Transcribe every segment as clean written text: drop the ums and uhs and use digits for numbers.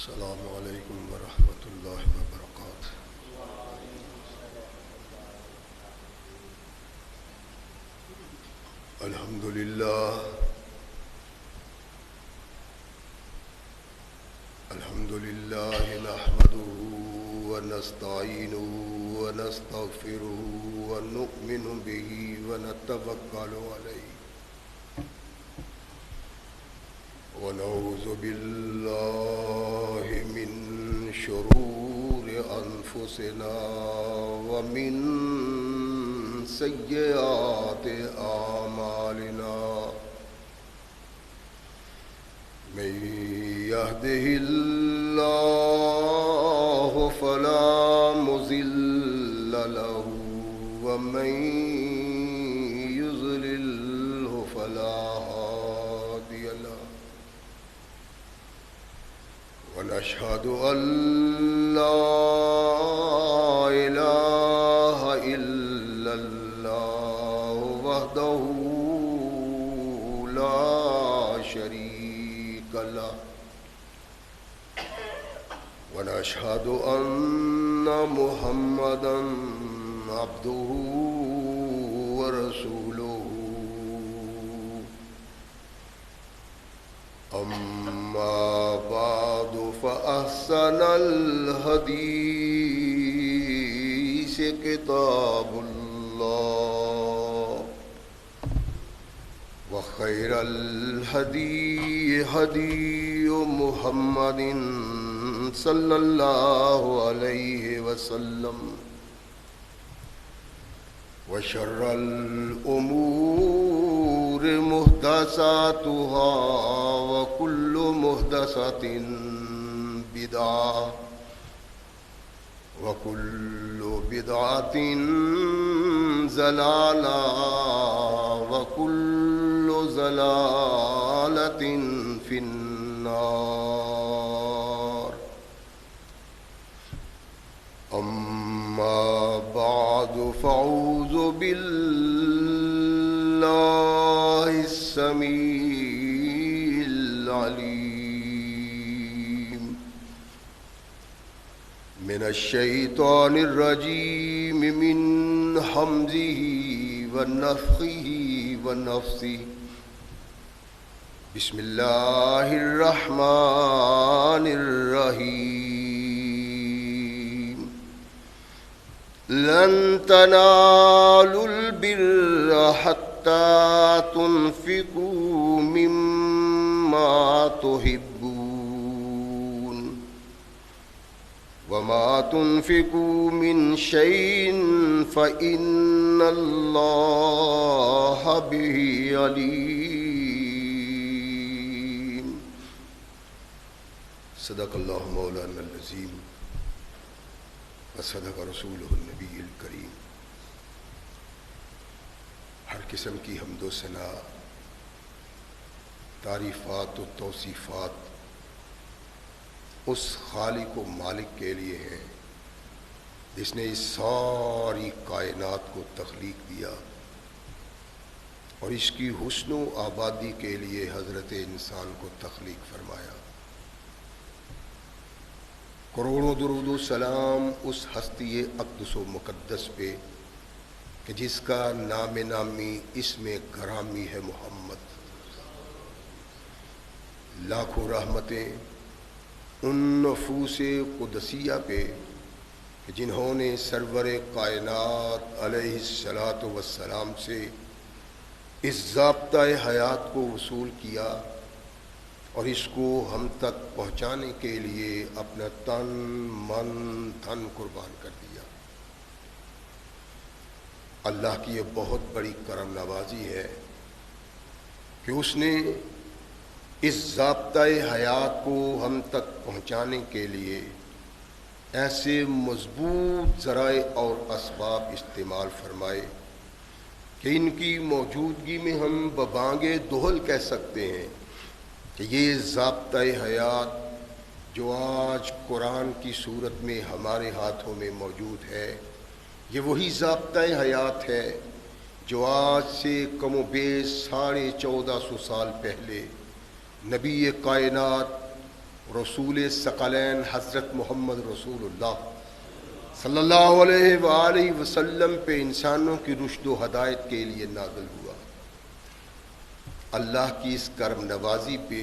السلام علیکم ورحمۃ اللہ وبرکاتہ۔ الحمد للہ نحمده ونستعینه ونستغفره ونؤمن به ونتوکل علیہ ونعوذ باللہ من شرور انفسنا ومن سیئات اعمالنا من يهده الله فلا مضل له ومن يضلله فلا هادي له ونشهد أن لا إله إلا الله وحده لا شريك له ونشهد أن محمدا عبده ورسوله أما بعد فأحسن الحديث كتاب الله وخير الهدي هدي محمد صلى الله عليه وسلم وشر الأمور محدثاتها وكل محدثة بدعة وكل بدعة ضلالة وكل ضلالة في النار أما بعد فأعوذ بالله السميع العليم من الشيطان الرجيم من همزه ونفخه ونفثه بسم الله الرحمن الرحيم لن تنالوا البر حتى تنفقوا مما تحبون وما تنفقوا من شيء فإن الله به عليم صدق اللہ مولانا العظیم وصدق رسولہ النبی الکریم۔ ہر قسم کی حمد و ثنا، تعریفات و توصیفات اس خالق و مالک کے لیے ہیں جس نے اس ساری کائنات کو تخلیق دیا اور اس کی حسن و آبادی کے لیے حضرت انسان کو تخلیق فرمایا۔ کروڑوں درود و سلام اس ہستی اقدس و مقدس پہ کہ جس کا نام نامی اسم گرامی ہے محمد۔ لاکھوں رحمتیں ان نفوس قدسیہ پہ کہ جنہوں نے سرور کائنات علیہ الصلاۃ والسلام سے اس ضابطۂ حیات کو وصول کیا اور اس کو ہم تک پہنچانے کے لیے اپنا تن من دھن قربان کر دیا۔ اللہ کی یہ بہت بڑی کرم نوازی ہے کہ اس نے اس ضابطۂ حیات کو ہم تک پہنچانے کے لیے ایسے مضبوط ذرائع اور اسباب استعمال فرمائے کہ ان کی موجودگی میں ہم ببانگِ دہل کہہ سکتے ہیں کہ یہ ضابطۂ حیات جو آج قرآن کی صورت میں ہمارے ہاتھوں میں موجود ہے، یہ وہی ضابطۂ حیات ہے جو آج سے کم و بیش 1450 سال پہلے نبی کائنات رسول ثقلین حضرت محمد رسول اللہ صلی اللہ علیہ وآلہ وسلم پہ انسانوں کی رشد و ہدایت کے لیے نازل ہوا۔ اللہ کی اس کرم نوازی پہ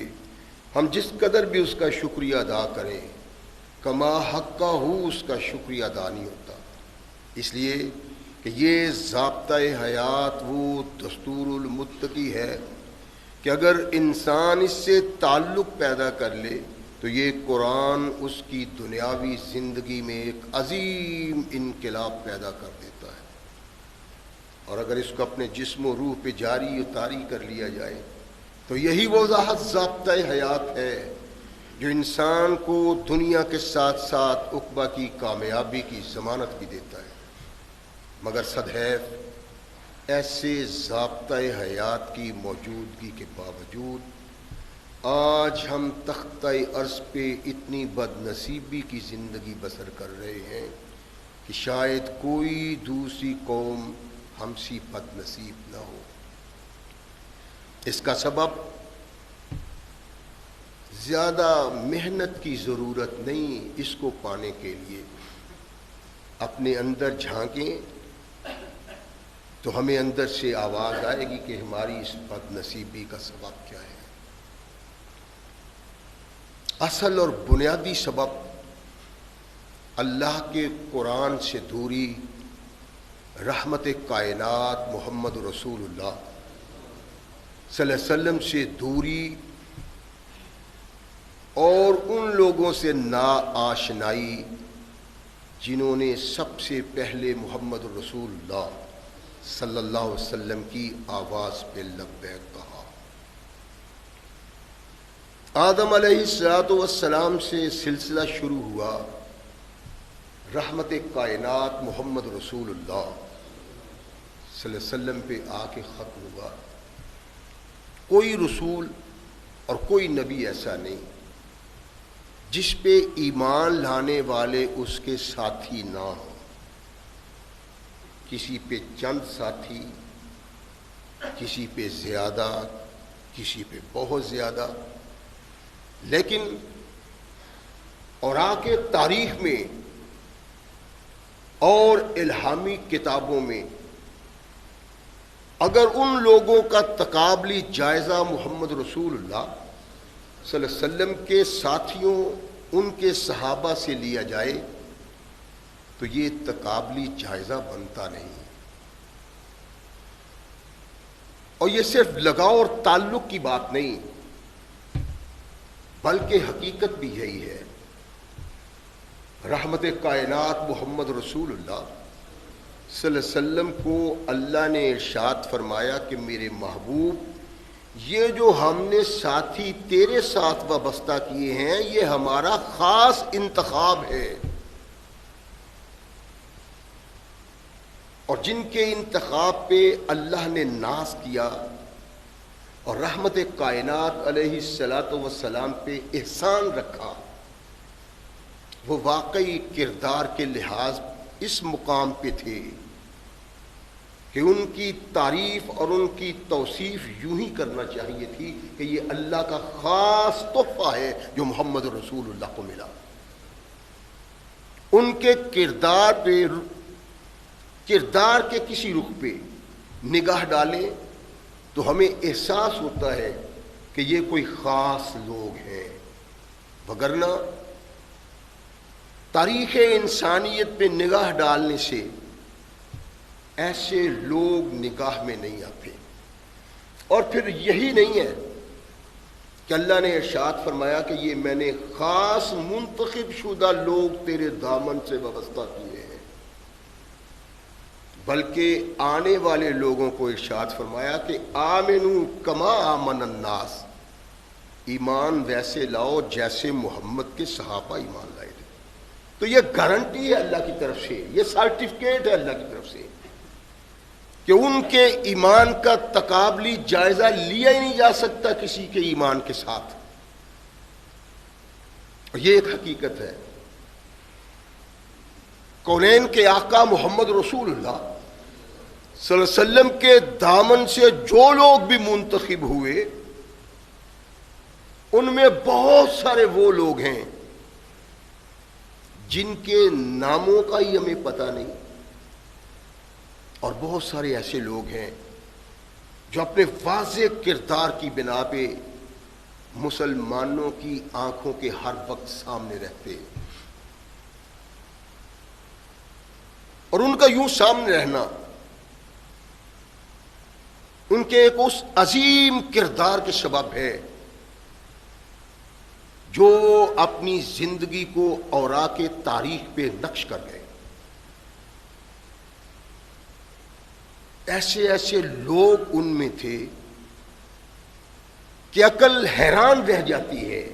ہم جس قدر بھی اس کا شکریہ ادا کریں، کما حق کا ہو اس کا شکریہ ادا نہیں ہوتا، اس لیے کہ یہ ضابطۂ حیات وہ دستور المتقی ہے کہ اگر انسان اس سے تعلق پیدا کر لے تو یہ قرآن اس کی دنیاوی زندگی میں ایک عظیم انقلاب پیدا کر دیتا ہے، اور اگر اس کو اپنے جسم و روح پہ جاری و طاری کر لیا جائے تو یہی وہ ضابطۂ حیات ہے جو انسان کو دنیا کے ساتھ ساتھ عقبہ کی کامیابی کی ضمانت بھی دیتا ہے۔ مگر صدحیف ایسے ضابطۂ حیات کی موجودگی کے باوجود آج ہم تختہ عرض پہ اتنی بد نصیبی کی زندگی بسر کر رہے ہیں کہ شاید کوئی دوسری قوم ہم سی بد نصیب نہ ہو۔ اس کا سبب زیادہ محنت کی ضرورت نہیں، اس کو پانے کے لیے اپنے اندر جھانکیں تو ہمیں اندر سے آواز آئے گی کہ ہماری اس بد نصیبی کا سبب کیا ہے۔ اصل اور بنیادی سبب اللہ کے قرآن سے دوری، رحمت کائنات محمد رسول اللہ صلی اللہ علیہ وسلم سے دوری اور ان لوگوں سے ناآشنائی جنہوں نے سب سے پہلے محمد رسول اللہ صلی اللہ علیہ وسلم کی آواز پہ لبیک کہا۔ آدم علیہ السلام سے سلسلہ شروع ہوا، رحمت کائنات محمد رسول اللہ صلی اللہ علیہ وسلم پہ آ کے ختم ہوا۔ کوئی رسول اور کوئی نبی ایسا نہیں جس پہ ایمان لانے والے اس کے ساتھی نہ ہوں۔ کسی پہ چند ساتھی، کسی پہ زیادہ، کسی پہ بہت زیادہ، لیکن اوراق تاریخ میں اور الہامی کتابوں میں اگر ان لوگوں کا تقابلی جائزہ محمد رسول اللہ صلی اللہ علیہ وسلم کے ساتھیوں، ان کے صحابہ سے لیا جائے تو یہ تقابلی جائزہ بنتا نہیں، اور یہ صرف لگاؤ اور تعلق کی بات نہیں بلکہ حقیقت بھی یہی ہے۔ رحمت کائنات محمد رسول اللہ صلی اللہ علیہ وسلم کو اللہ نے ارشاد فرمایا کہ میرے محبوب، یہ جو ہم نے ساتھی تیرے ساتھ وابستہ کیے ہیں یہ ہمارا خاص انتخاب ہے، اور جن کے انتخاب پہ اللہ نے ناز کیا اور رحمت کائنات علیہ السلام پہ احسان رکھا، وہ واقعی کردار کے لحاظ اس مقام پہ تھے کہ ان کی تعریف اور ان کی توصیف یوں ہی کرنا چاہیے تھی کہ یہ اللہ کا خاص تحفہ ہے جو محمد رسول اللہ کو ملا۔ ان کے کردار کے کسی رخ پہ نگاہ ڈالیں تو ہمیں احساس ہوتا ہے کہ یہ کوئی خاص لوگ ہیں، وگرنہ تاریخ انسانیت پہ نگاہ ڈالنے سے ایسے لوگ نگاہ میں نہیں آتے۔ اور پھر یہی نہیں ہے کہ اللہ نے ارشاد فرمایا کہ یہ میں نے خاص منتخب شدہ لوگ تیرے دامن سے وابستہ کیے ہیں، بلکہ آنے والے لوگوں کو ارشاد فرمایا کہ آمنو کما آمن الناس، ایمان ویسے لاؤ جیسے محمد کے صحابہ ایمان لائے تھے۔ تو یہ گارنٹی ہے اللہ کی طرف سے، یہ سرٹیفکیٹ ہے اللہ کی طرف سے کہ ان کے ایمان کا تقابلی جائزہ لیا ہی نہیں جا سکتا کسی کے ایمان کے ساتھ، اور یہ ایک حقیقت ہے۔ کونین کے آقا محمد رسول اللہ صلی اللہ علیہ وسلم کے دامن سے جو لوگ بھی منتخب ہوئے ان میں بہت سارے وہ لوگ ہیں جن کے ناموں کا ہی ہمیں پتہ نہیں، اور بہت سارے ایسے لوگ ہیں جو اپنے واضح کردار کی بنا پہ مسلمانوں کی آنکھوں کے ہر وقت سامنے رہتے، اور ان کا یوں سامنے رہنا ان کے ایک اس عظیم کردار کے سبب ہے جو اپنی زندگی کو اوراق تاریخ پہ نقش کر گئے۔ ایسے ایسے لوگ ان میں تھے کہ عقل حیران رہ جاتی ہے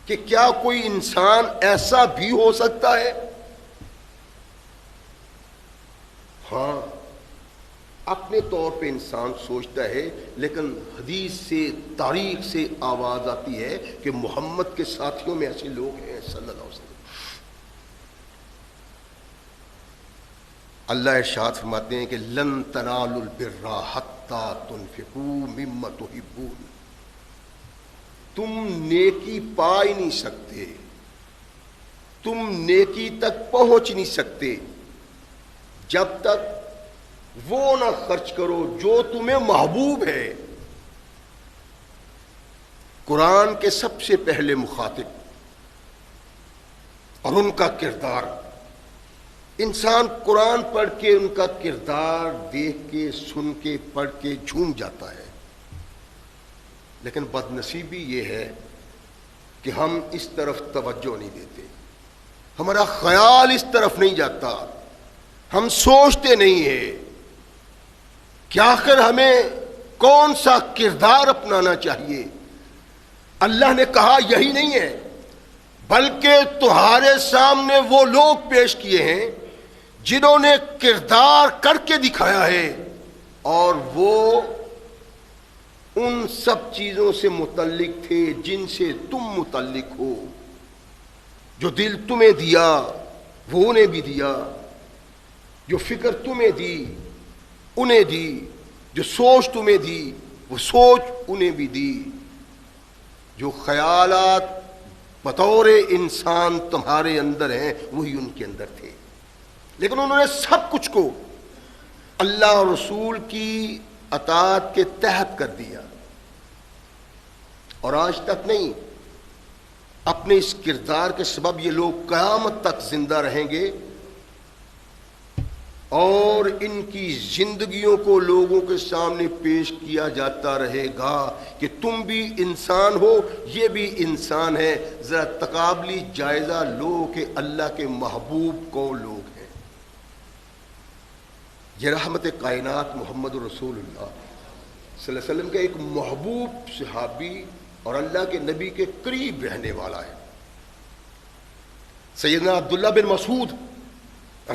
کہ کیا کوئی انسان ایسا بھی ہو سکتا ہے؟ ہاں، اپنے طور پہ انسان سوچتا ہے، لیکن حدیث سے، تاریخ سے آواز آتی ہے کہ محمد کے ساتھیوں میں ایسے لوگ ہیں صلی اللہ علیہ وسلم۔ اللہ ارشاد فرماتے ہیں کہ لن تنالوا البر حتی تنفقوا مما تحبون، تم نیکی پا ہی نہیں سکتے، تم نیکی تک پہنچ نہیں سکتے جب تک وہ نہ خرچ کرو جو تمہیں محبوب ہے۔ قرآن کے سب سے پہلے مخاطب اور ان کا کردار، انسان قرآن پڑھ کے ان کا کردار دیکھ کے، سن کے، پڑھ کے جھوم جاتا ہے، لیکن بد نصیبی یہ ہے کہ ہم اس طرف توجہ نہیں دیتے، ہمارا خیال اس طرف نہیں جاتا، ہم سوچتے نہیں ہیں کہ آخر ہمیں کون سا کردار اپنانا چاہیے۔ اللہ نے کہا یہی نہیں ہے، بلکہ تمہارے سامنے وہ لوگ پیش کیے ہیں جنہوں نے کردار کر کے دکھایا ہے، اور وہ ان سب چیزوں سے متعلق تھے جن سے تم متعلق ہو۔ جو دل تمہیں دیا وہ انہیں بھی دیا، جو فکر تمہیں دی انہیں دی، جو سوچ تمہیں دی وہ سوچ انہیں بھی دی، جو خیالات بطور انسان تمہارے اندر ہیں وہی ان کے اندر تھے، لیکن انہوں نے سب کچھ کو اللہ اور رسول کی اطاعت کے تحت کر دیا، اور آج تک نہیں، اپنے اس کردار کے سبب یہ لوگ قیامت تک زندہ رہیں گے، اور ان کی زندگیوں کو لوگوں کے سامنے پیش کیا جاتا رہے گا کہ تم بھی انسان ہو، یہ بھی انسان ہے، ذرا تقابلی جائزہ لو کہ اللہ کے محبوب کون لوگ ہیں۔ یہ رحمت کائنات محمد رسول اللہ صلی اللہ علیہ وسلم کا ایک محبوب صحابی اور اللہ کے نبی کے قریب رہنے والا ہے، سیدنا عبداللہ بن مسعود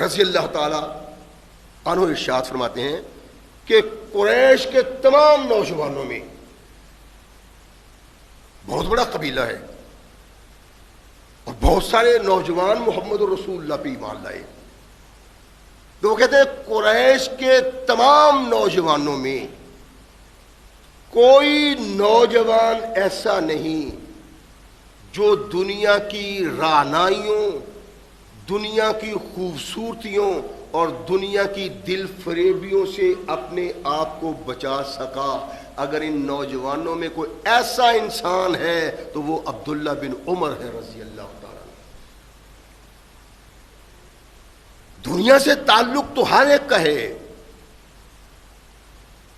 رضی اللہ تعالی عنہ ارشاد فرماتے ہیں کہ قریش کے تمام نوجوانوں میں، بہت بڑا قبیلہ ہے اور بہت سارے نوجوان محمد رسول اللہ پہ ایمان لائے، تو وہ کہتے ہیں قریش کے تمام نوجوانوں میں کوئی نوجوان ایسا نہیں جو دنیا کی رعنائیوں، دنیا کی خوبصورتیوں اور دنیا کی دل فریبیوں سے اپنے آپ کو بچا سکا۔ اگر ان نوجوانوں میں کوئی ایسا انسان ہے تو وہ عبداللہ بن عمر ہے رضی اللہ تعالیٰ عنہ۔ دنیا سے تعلق تو ہر ایک کا ہے،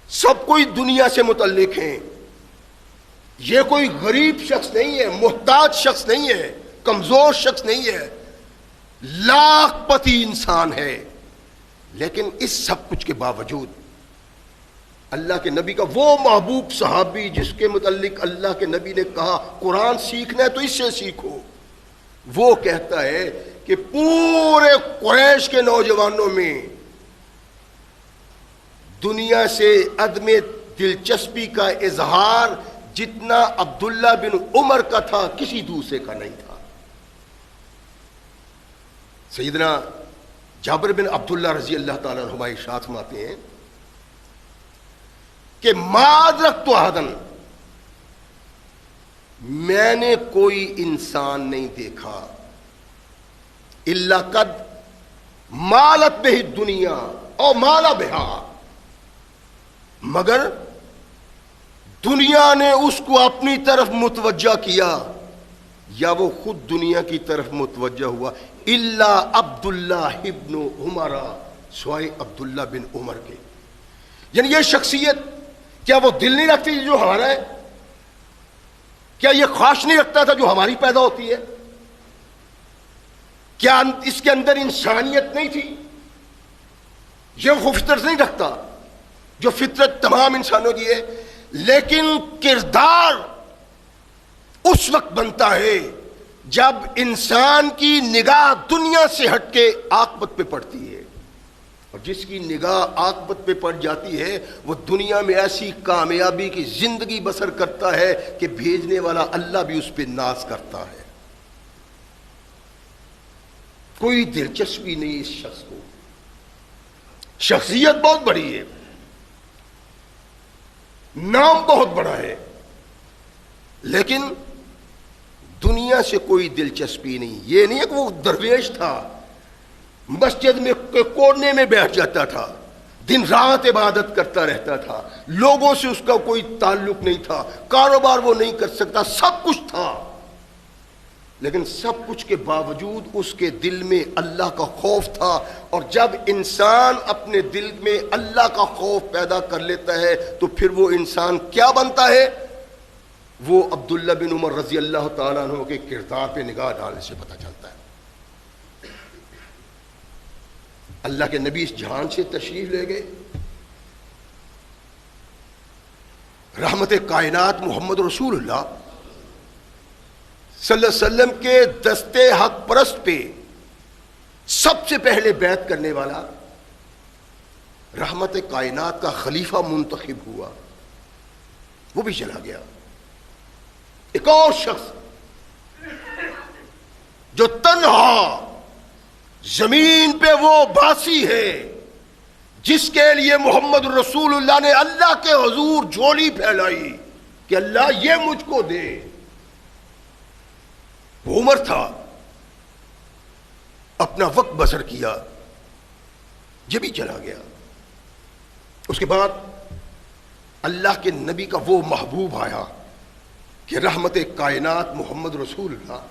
سب کوئی دنیا سے متعلق ہیں، یہ کوئی غریب شخص نہیں ہے، محتاج شخص نہیں ہے، کمزور شخص نہیں ہے، لاکھ پتی انسان ہے، لیکن اس سب کچھ کے باوجود اللہ کے نبی کا وہ محبوب صحابی جس کے متعلق اللہ کے نبی نے کہا قرآن سیکھنا ہے تو اس سے سیکھو، وہ کہتا ہے کہ پورے قریش کے نوجوانوں میں دنیا سے عدم دلچسپی کا اظہار جتنا عبداللہ بن عمر کا تھا کسی دوسرے کا نہیں تھا۔ سیدنا جابر بن عبداللہ رضی اللہ تعالیٰ عنہ ارشاد فرماتے ہیں کہ ما ادرکت احدا میں نے کوئی انسان نہیں دیکھا الا قد مالت بہ دنیا اور مالا بہا، مگر دنیا نے اس کو اپنی طرف متوجہ کیا یا وہ خود دنیا کی طرف متوجہ ہوا، الا عبداللہ ابن عمر، سوائے عبداللہ بن عمر کے۔ یعنی یہ شخصیت کیا وہ دل نہیں رکھتی جو ہمارا ہے؟ کیا یہ خواہش نہیں رکھتا تھا جو ہماری پیدا ہوتی ہے؟ کیا اس کے اندر انسانیت نہیں تھی؟ یہ وہ فطرت نہیں رکھتا جو فطرت تمام انسانوں کی ہے، لیکن کردار اس وقت بنتا ہے جب انسان کی نگاہ دنیا سے ہٹ کے عاقبت پہ پڑتی ہے، اور جس کی نگاہ عاقبت پہ پڑ جاتی ہے وہ دنیا میں ایسی کامیابی کی زندگی بسر کرتا ہے کہ بھیجنے والا اللہ بھی اس پہ ناز کرتا ہے۔ کوئی دلچسپی نہیں اس شخص کو، شخصیت بہت بڑی ہے، نام بہت بڑا ہے، لیکن دنیا سے کوئی دلچسپی نہیں۔ یہ نہیں ہے کہ وہ درویش تھا، مسجد میں کونے میں بیٹھ جاتا تھا، دن رات عبادت کرتا رہتا تھا، لوگوں سے اس کا کوئی تعلق نہیں تھا، کاروبار وہ نہیں کر سکتا، سب کچھ تھا، لیکن سب کچھ کے باوجود اس کے دل میں اللہ کا خوف تھا۔ اور جب انسان اپنے دل میں اللہ کا خوف پیدا کر لیتا ہے تو پھر وہ انسان کیا بنتا ہے؟ وہ عبداللہ بن عمر رضی اللہ تعالیٰ عنہ کے کردار پہ نگاہ ڈالنے سے پتہ چلتا ہے۔ اللہ کے نبی اس جہان سے تشریف لے گئے، رحمت کائنات محمد رسول اللہ صلی اللہ علیہ وسلم کے دستے حق پرست پہ سب سے پہلے بیعت کرنے والا رحمت کائنات کا خلیفہ منتخب ہوا، وہ بھی چلا گیا۔ ایک اور شخص جو تنہا زمین پہ وہ باسی ہے جس کے لیے محمد رسول اللہ نے اللہ کے حضور جھولی پھیلائی کہ اللہ یہ مجھ کو دے، وہ عمر تھا، اپنا وقت بسر کیا، یہ بھی چلا گیا۔ اس کے بعد اللہ کے نبی کا وہ محبوب آیا کہ رحمت کائنات محمد رسول اللہ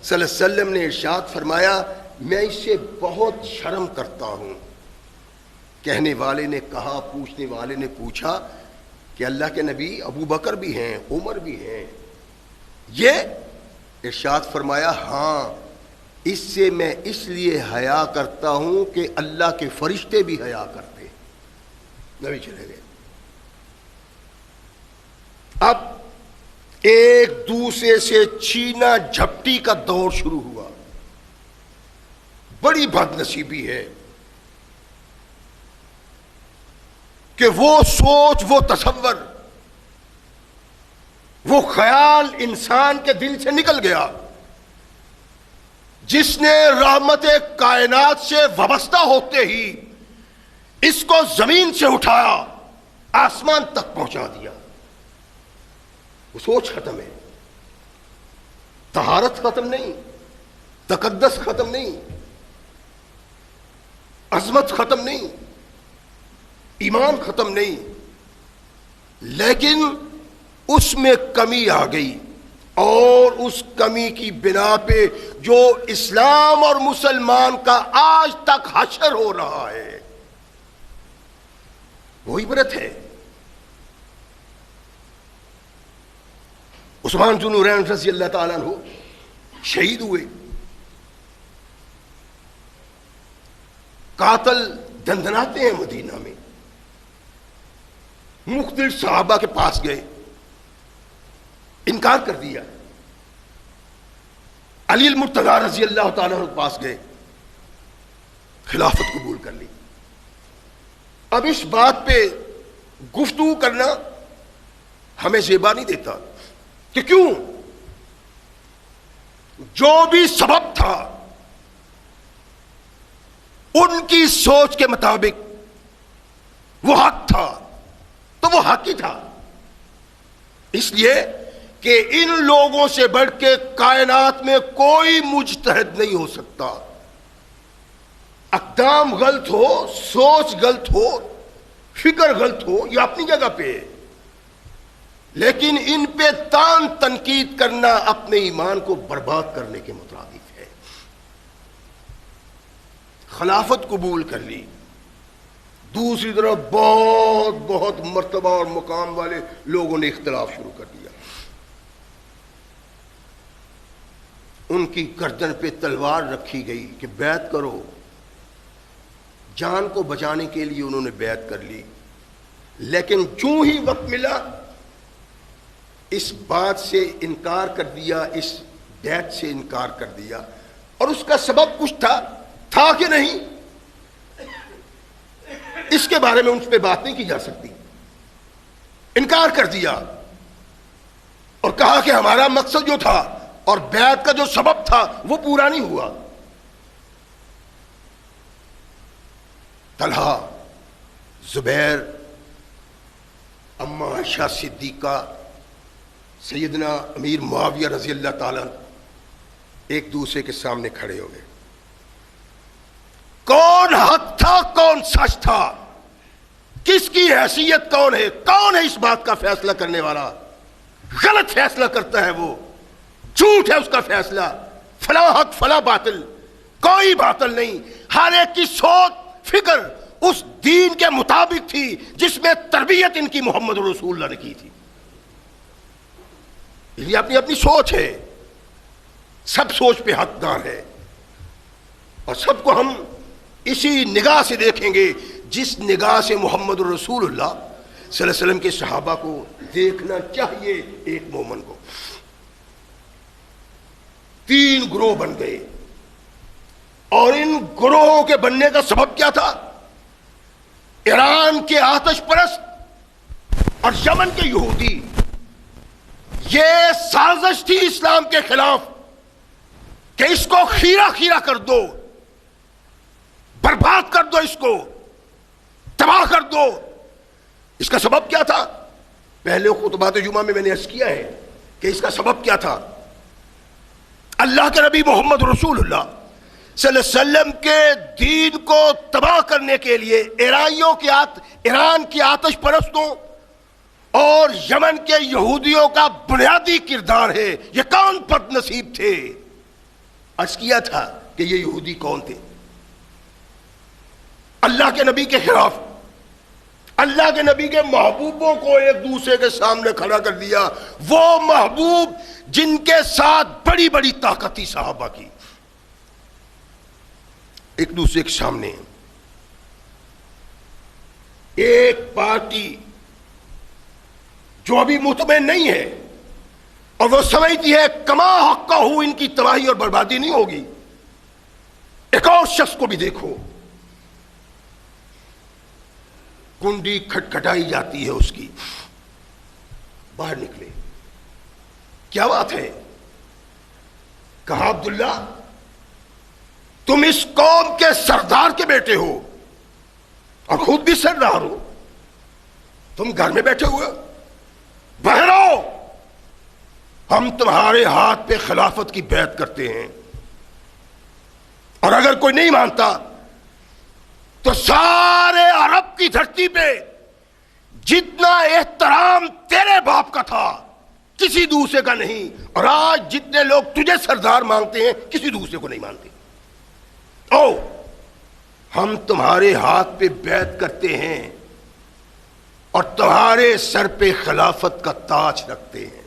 صلی اللہ علیہ وسلم نے ارشاد فرمایا میں اس سے بہت شرم کرتا ہوں۔ کہنے والے نے کہا، پوچھنے والے نے پوچھا کہ اللہ کے نبی ابو بکر بھی ہیں، عمر بھی ہیں، یہ ارشاد فرمایا ہاں اس سے میں اس لیے حیا کرتا ہوں کہ اللہ کے فرشتے بھی حیا کرتے۔ نبی چلے گئے۔ اب ایک دوسرے سے چھینا جھپٹی کا دور شروع ہوا۔ بڑی بد نصیبی ہے کہ وہ سوچ، وہ تصور، وہ خیال انسان کے دل سے نکل گیا جس نے رحمت کائنات سے وابستہ ہوتے ہی اس کو زمین سے اٹھایا، آسمان تک پہنچا دیا۔ وہ سوچ ختم ہے، طہارت ختم نہیں، تقدس ختم نہیں، عظمت ختم نہیں، ایمان ختم نہیں، لیکن اس میں کمی آ گئی، اور اس کمی کی بنا پہ جو اسلام اور مسلمان کا آج تک حشر ہو رہا ہے وہ عبرت ہے۔ عثمان ذو نورین رضی اللہ تعالیٰ عنہ شہید ہوئے، قاتل دندناتے ہیں مدینہ میں، مختلف صحابہ کے پاس گئے، انکار کر دیا۔ علی المرتضیٰ رضی اللہ تعالیٰ عنہ کے پاس گئے، خلافت قبول کر لی۔ اب اس بات پہ گفتگو کرنا ہمیں زیبا نہیں دیتا کہ کیوں، جو بھی سبب تھا ان کی سوچ کے مطابق وہ حق تھا تو وہ حق ہی تھا، اس لیے کہ ان لوگوں سے بڑھ کے کائنات میں کوئی مجتہد نہیں ہو سکتا. اقدام غلط ہو، سوچ غلط ہو، فکر غلط ہو، یہ اپنی جگہ پہ ہے، لیکن ان پہ تان تنقید کرنا اپنے ایمان کو برباد کرنے کے مترادف ہے. خلافت قبول کر لی، دوسری طرف بہت بہت مرتبہ اور مقام والے لوگوں نے اختلاف شروع کر دیا. ان کی گردن پہ تلوار رکھی گئی کہ بیعت کرو. جان کو بچانے کے لیے انہوں نے بیعت کر لی، لیکن جو ہی وقت ملا اس بات سے انکار کر دیا، اس بیعت سے انکار کر دیا. اور اس کا سبب کچھ تھا کہ نہیں، اس کے بارے میں ان پہ بات نہیں کی جا سکتی. انکار کر دیا اور کہا کہ ہمارا مقصد جو تھا اور بیعت کا جو سبب تھا وہ پورا نہیں ہوا. طلحہ، زبیر، اماں عائشہ صدیقہ، سیدنا امیر معاویہ رضی اللہ تعالیٰ ایک دوسرے کے سامنے کھڑے ہو گئے. کون حق تھا، کون سچ تھا، کس کی حیثیت کون ہے اس بات کا فیصلہ کرنے والا؟ غلط فیصلہ کرتا ہے وہ، جھوٹ ہے اس کا فیصلہ. فلاں حق فلاں باطل، کوئی باطل نہیں. ہر ایک کی سوچ فکر اس دین کے مطابق تھی جس میں تربیت ان کی محمد رسول اللہ نے کی تھی. یہ اپنی اپنی سوچ ہے، سب سوچ پہ حقدار ہے، اور سب کو ہم اسی نگاہ سے دیکھیں گے جس نگاہ سے محمد رسول اللہ صلی اللہ علیہ وسلم کے صحابہ کو دیکھنا چاہیے. ایک مومن کو 3 گروہ بن گئے، اور ان گروہوں کے بننے کا سبب کیا تھا؟ ایران کے آتش پرست اور یمن کے یہودی. یہ سازش تھی اسلام کے خلاف کہ اس کو خیرہ خیرہ کر دو، برباد کر دو، اس کو تباہ کر دو. اس کا سبب کیا تھا؟ پہلے خطبات جمعہ میں نے عرض کیا ہے کہ اس کا سبب کیا تھا. اللہ کے نبی محمد رسول اللہ صلی اللہ علیہ وسلم کے دین کو تباہ کرنے کے لیے ایران کی آتش پرستوں اور یمن کے یہودیوں کا بنیادی کردار ہے. یہ کون بد نصیب تھے؟ عرض کیا تھا کہ یہ یہودی کون تھے؟ اللہ کے نبی کے خلاف، اللہ کے نبی کے محبوبوں کو ایک دوسرے کے سامنے کھڑا کر دیا. وہ محبوب جن کے ساتھ بڑی بڑی طاقت تھی صحابہ کی، ایک دوسرے کے سامنے. ایک پارٹی جو ابھی مطمئن نہیں ہے اور وہ سمجھتی ہے کما حق کا ہوں ان کی تباہی اور بربادی نہیں ہوگی. ایک اور شخص کو بھی دیکھو، کنڈی کھٹکھٹائی جاتی ہے اس کی، باہر نکلے. کیا بات ہے؟ کہا عبداللہ تم اس قوم کے سردار کے بیٹے ہو اور خود بھی سردار ہو، تم گھر میں بیٹھے ہوئے، باہر آؤ، ہم تمہارے ہاتھ پہ خلافت کی بیعت کرتے ہیں. اور اگر کوئی نہیں مانتا تو سارے عرب کی دھرتی پہ جتنا احترام تیرے باپ کا تھا کسی دوسرے کا نہیں، اور آج جتنے لوگ تجھے سردار مانگتے ہیں کسی دوسرے کو نہیں مانتے. او ہم تمہارے ہاتھ پہ بیعت کرتے ہیں اور تمہارے سر پہ خلافت کا تاج رکھتے ہیں.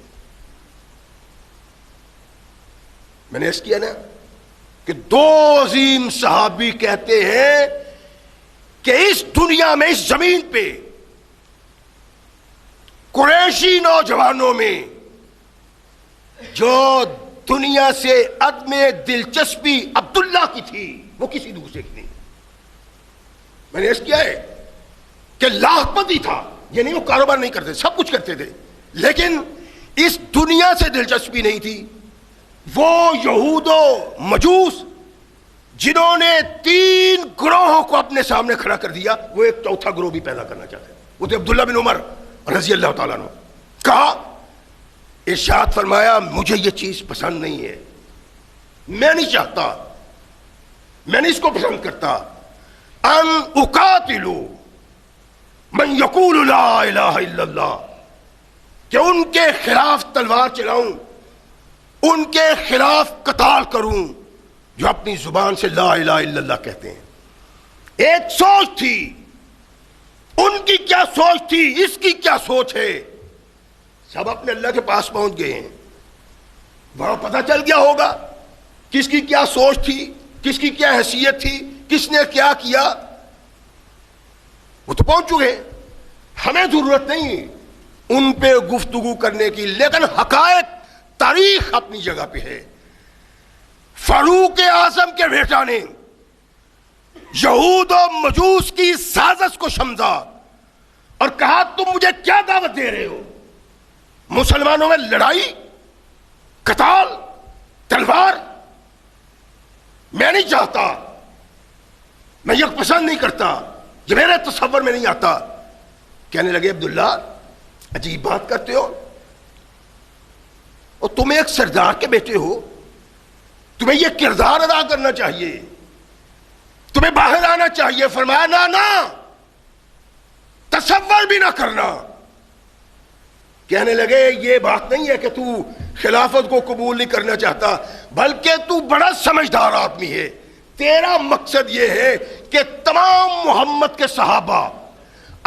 میں نے اس کیا نا کہ 2 عظیم صحابی کہتے ہیں کہ اس دنیا میں، اس زمین پہ قریشی نوجوانوں میں جو دنیا سے عدم دلچسپی عبداللہ کی تھی وہ کسی دوسرے کی نہیں. میں نے اس کیا ہے کہ لاکھپتی تھا، یہ نہیں وہ کاروبار نہیں کرتے، سب کچھ کرتے تھے، لیکن اس دنیا سے دلچسپی نہیں تھی. وہ یہود و مجوس جنہوں نے 3 گروہوں کو اپنے سامنے کھڑا کر دیا، وہ ایک چوتھا گروہ بھی پیدا کرنا چاہتے ہیں. وہ تھے عبداللہ بن عمر رضی اللہ تعالیٰ عنہ. کہا ارشاد فرمایا مجھے یہ چیز پسند نہیں ہے، میں نہیں چاہتا، میں نہیں اس کو پسند کرتا، ان اقاتلو من یقول لا الہ الا اللہ، کہ ان کے خلاف تلوار چلاؤں، ان کے خلاف قتال کروں جو اپنی زبان سے لا الہ الا اللہ کہتے ہیں۔ ایک سوچ تھی، ان کی کیا سوچ تھی، اس کی کیا سوچ ہے، سب اپنے اللہ کے پاس پہنچ گئے ہیں، وہاں پتہ چل گیا ہوگا کس کی کیا سوچ تھی، کس کی کیا حیثیت تھی، کس نے کیا کیا، وہ تو پہنچ چکے ہیں، ہمیں ضرورت نہیں ان پہ گفتگو کرنے کی، لیکن حقائق تاریخ اپنی جگہ پہ ہے۔ فاروق اعظم کے بیٹا نے یہود و مجوس کی سازش کو سمجھا اور کہا تم مجھے کیا دعوت دے رہے ہو، مسلمانوں میں لڑائی، قتال، تلوار، میں نہیں چاہتا، میں یہ پسند نہیں کرتا، یہ میرے تصور میں نہیں آتا۔ کہنے لگے عبداللہ عجیب بات کرتے ہو، اور تم ایک سردار کے بیٹے ہو، تمہیں یہ کردار ادا کرنا چاہیے، تمہیں باہر آنا چاہیے۔ فرمایا نا نا، تصور بھی نہ کرنا۔ کہنے لگے یہ بات نہیں ہے کہ تو خلافت کو قبول نہیں کرنا چاہتا، بلکہ تو بڑا سمجھدار آدمی ہے، تیرا مقصد یہ ہے کہ تمام محمد کے صحابہ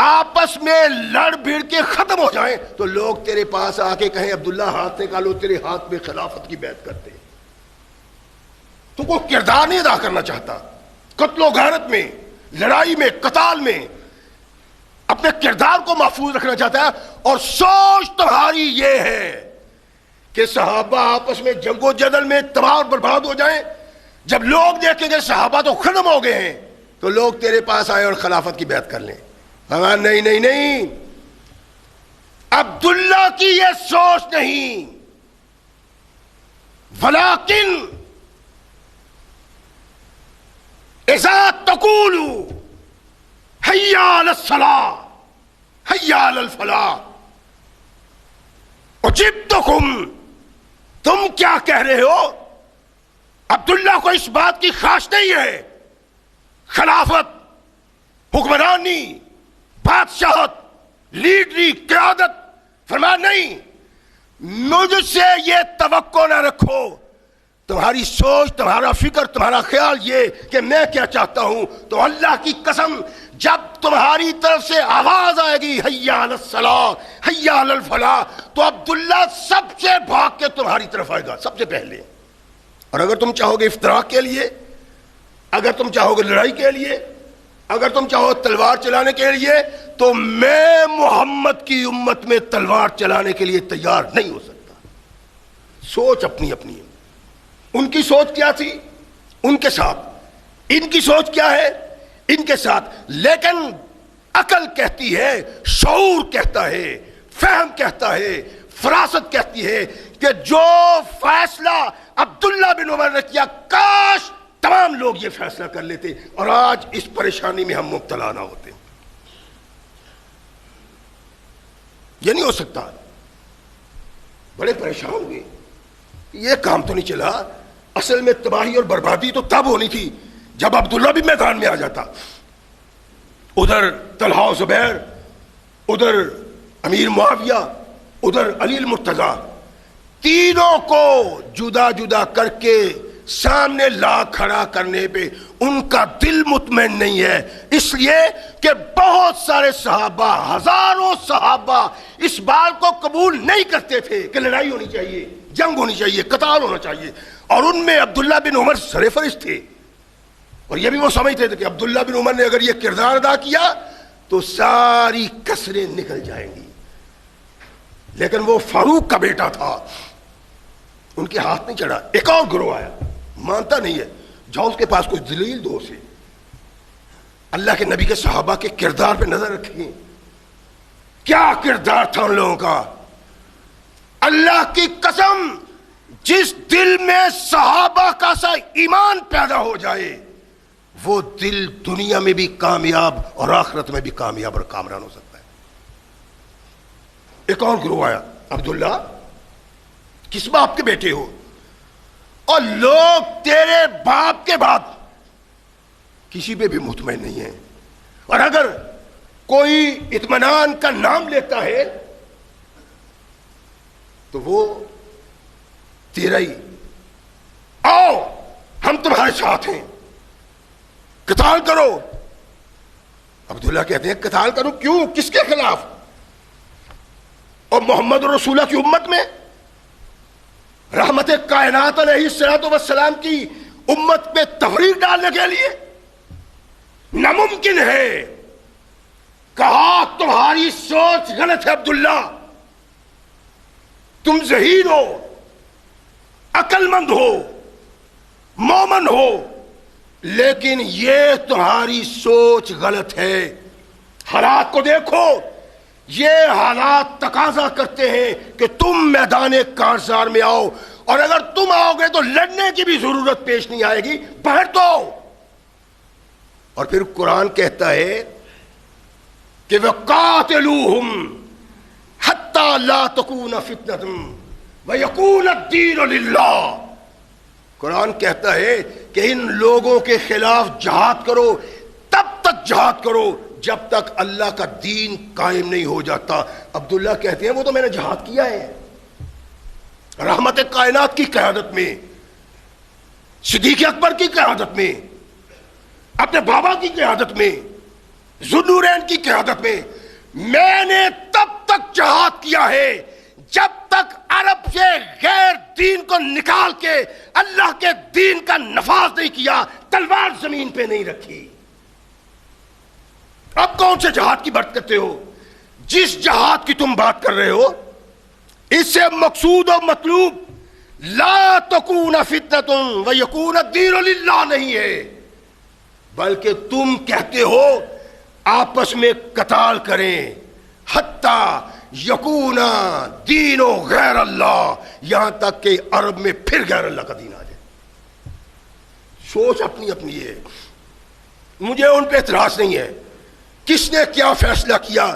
آپس میں لڑ بھیڑ کے ختم ہو جائیں تو لوگ تیرے پاس آ کے کہیں عبداللہ ہاتھ نکالو، تیرے ہاتھ میں خلافت کی بیعت کرتے ہیں۔ تو کوئی کردار نہیں ادا کرنا چاہتا، قتل و غارت میں، لڑائی میں، قتال میں اپنے کردار کو محفوظ رکھنا چاہتا ہے، اور سوچ تمہاری یہ ہے کہ صحابہ آپس میں جنگ و جدل میں تباہ اور برباد ہو جائیں، جب لوگ دیکھیں گے صحابہ تو ختم ہو گئے ہیں تو لوگ تیرے پاس آئے اور خلافت کی بیعت کر لیں۔ ہاں نہیں نہیں نہیں، عبداللہ کی یہ سوچ نہیں، ولیکن اذا تقول حی علی الصلاۃ حی علی الفلاح اجبتکم، تم کیا کہہ رہے ہو؟ عبداللہ کو اس بات کی خواہش نہیں ہے، خلافت، حکمرانی، بادشاہت، لیڈری، قیادت۔ فرمایا نہیں، مجھ سے یہ توقع نہ رکھو، تمہاری سوچ، تمہارا فکر، تمہارا خیال یہ کہ میں کیا چاہتا ہوں، تو اللہ کی قسم جب تمہاری طرف سے آواز آئے گی حی علی الصلاۃ حی علی الفلاح، تو عبداللہ سب سے بھاگ کے تمہاری طرف آئے گا، سب سے پہلے۔ اور اگر تم چاہو گے افتراق کے لیے، اگر تم چاہو گے لڑائی کے لیے، اگر تم چاہو تلوار چلانے کے لیے، تو میں محمد کی امت میں تلوار چلانے کے لیے تیار نہیں ہو سکتا۔ سوچ اپنی اپنی ہے، ان کی سوچ کیا تھی ان کے ساتھ، ان کی سوچ کیا ہے ان کے ساتھ، لیکن عقل کہتی ہے، شعور کہتا ہے، فہم کہتا ہے، فراست کہتی ہے کہ جو فیصلہ عبداللہ بن عمر نے کیا، کاش تمام لوگ یہ فیصلہ کر لیتے اور آج اس پریشانی میں ہم مبتلا نہ ہوتے۔ یہ نہیں ہو سکتا، بڑے پریشان ہوئے، یہ کام تو نہیں چلا۔ اصل میں تباہی اور بربادی تو تب ہونی تھی جب عبداللہ بھی میدان میں آ جاتا، ادھر طلحہ و زبیر، ادھر امیر معاویہ، ادھر علی المرتضی، تینوں کو جدا جدا کر کے سامنے لا کھڑا کرنے پہ ان کا دل مطمئن نہیں ہے، اس لیے کہ بہت سارے صحابہ، ہزاروں صحابہ اس بات کو قبول نہیں کرتے تھے کہ لڑائی ہونی چاہیے، جنگ ہونی چاہیے، قتال ہونا چاہیے، اور ان میں عبداللہ بن عمر سرفہرست تھے، اور یہ بھی وہ سمجھتے تھے کہ عبداللہ بن عمر نے اگر یہ کردار ادا کیا تو ساری کسریں نکل جائیں گی، لیکن وہ فاروق کا بیٹا تھا، ان کے ہاتھ نہیں چڑھا۔ ایک اور گروہ آیا، مانتا نہیں ہے، جاؤ اس کے پاس کوئی دلیل دو سے، اللہ کے نبی کے صحابہ کے کردار پہ نظر رکھیں، کیا کردار تھا ان لوگوں کا۔ اللہ کی قسم، جس دل میں صحابہ کا سا ایمان پیدا ہو جائے وہ دل دنیا میں بھی کامیاب اور آخرت میں بھی کامیاب اور کامران ہو سکتا ہے۔ ایک اور گروہ آیا، عبداللہ کس باپ کے بیٹے ہو؟ اور لوگ تیرے باپ کے بعد کسی پہ بھی مطمئن نہیں ہیں، اور اگر کوئی اطمینان کا نام لیتا ہے تو وہ تیرا ہی۔ آؤ ہم تمہارے ساتھ ہیں، قتال کرو۔ عبداللہ کہتے ہیں قتال کرو کیوں؟ کس کے خلاف؟ اور محمد رسول اللہ کی امت میں، رحمت کائنات علیہ الصلوۃ والسلام کی امت پہ تفریق ڈالنے کے لیے ناممکن ہے۔ کہا تمہاری سوچ غلط ہے عبداللہ، تم ذہین ہو، عقل مند ہو، مومن ہو، لیکن یہ تمہاری سوچ غلط ہے۔ حالات کو دیکھو، یہ حالات تقاضا کرتے ہیں کہ تم میدان کارزار میں آؤ، اور اگر تم آؤ گے تو لڑنے کی بھی ضرورت پیش نہیں آئے گی، باہر تو آؤ۔ اور پھر قرآن کہتا ہے کہ وَقَاتِلُوهُمْ حَتَّى لَا تَكُونَ فِتْنَةٌ وَيَكُونَ الدِّينُ لِلَّهِ۔ قرآن کہتا ہے کہ ان لوگوں کے خلاف جہاد کرو، تب تک جہاد کرو جب تک اللہ کا دین قائم نہیں ہو جاتا۔ عبداللہ کہتے ہیں وہ تو میں نے جہاد کیا ہے، رحمت کائنات کی قیادت میں، صدیق اکبر کی قیادت میں، اپنے بابا کی قیادت میں، ذوالنورین کی قیادت میں نے تب تک جہاد کیا ہے جب تک عرب سے غیر دین کو نکال کے اللہ کے دین کا نفاذ نہیں کیا، تلوار زمین پہ نہیں رکھی۔ اب کون سے جہاد کی بات کرتے ہو؟ جس جہاد کی تم بات کر رہے ہو اس سے مقصود و مطلوب لا تکون فتنۃ ویکون الدین للہ نہیں ہے، بلکہ تم کہتے ہو آپس میں قتال کریں حتی یکون دین غیر اللہ، یہاں تک کہ عرب میں پھر غیر اللہ کا دین آ جائے۔ سوچ اپنی اپنی ہے، مجھے ان پہ اعتراض نہیں ہے۔ کس نے کیا فیصلہ کیا؟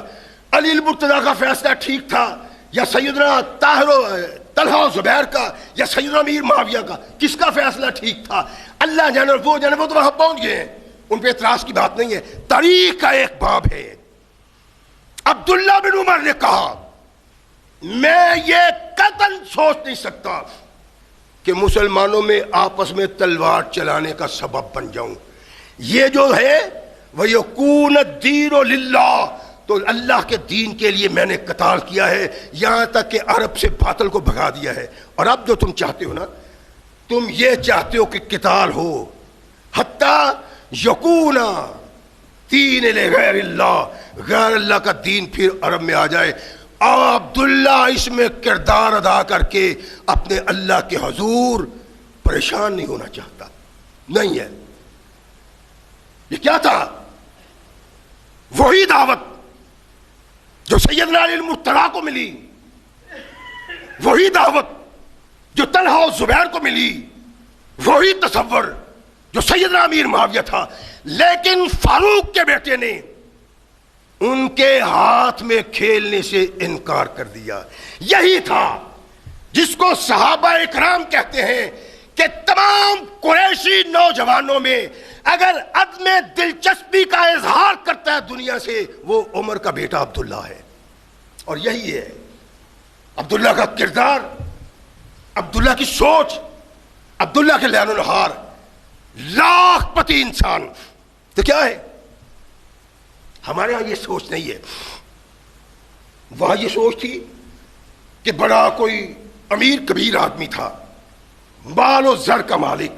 علی المرتضیٰ کا فیصلہ ٹھیک تھا یا سیدنا طلحہ و زبیر کا یا سیدنا امیر معاویہ کا؟ کس کا فیصلہ ٹھیک تھا؟ اللہ جانے، وہ تو وہاں پہنچ گئے ہیں، ان پہ اعتراض کی بات نہیں ہے۔ تاریخ کا ایک باب ہے۔ عبداللہ بن عمر نے کہا میں یہ قطعاً سوچ نہیں سکتا کہ مسلمانوں میں آپس میں تلوار چلانے کا سبب بن جاؤں۔ یہ جو ہے وَيَكُونَ الدِّينُ لِلَّهِ، تو اللہ کے دین کے لیے میں نے قتال کیا ہے، یہاں تک کہ عرب سے باطل کو بھگا دیا ہے۔ اور اب جو تم چاہتے ہو نا، تم یہ چاہتے ہو کہ قتال ہو حتی یکون دین لغیر اللہ، غیر اللہ کا دین پھر عرب میں آ جائے۔ عبداللہ اس میں کردار ادا کر کے اپنے اللہ کے حضور پریشان نہیں ہونا چاہتا، نہیں ہے۔ یہ کیا تھا؟ وہی دعوت جو سیدنا علی المرتضیٰ کو ملی، وہی دعوت جو طلحہ و زبیر کو ملی، وہی تصور جو سیدنا امیر معاویہ تھا، لیکن فاروق کے بیٹے نے ان کے ہاتھ میں کھیلنے سے انکار کر دیا۔ یہی تھا جس کو صحابہ اکرام کہتے ہیں کہ تمام قریشی نوجوانوں میں اگر عدم دلچسپی کا اظہار کرتا ہے دنیا سے، وہ عمر کا بیٹا عبداللہ ہے۔ اور یہی ہے عبداللہ کا کردار، عبداللہ کی سوچ، عبداللہ کے لعن و نہار، لاکھ پتی انسان۔ تو کیا ہے؟ ہمارے ہاں یہ سوچ نہیں ہے، وہاں یہ سوچ تھی کہ بڑا کوئی امیر کبیر آدمی تھا، مال و زر کا مالک،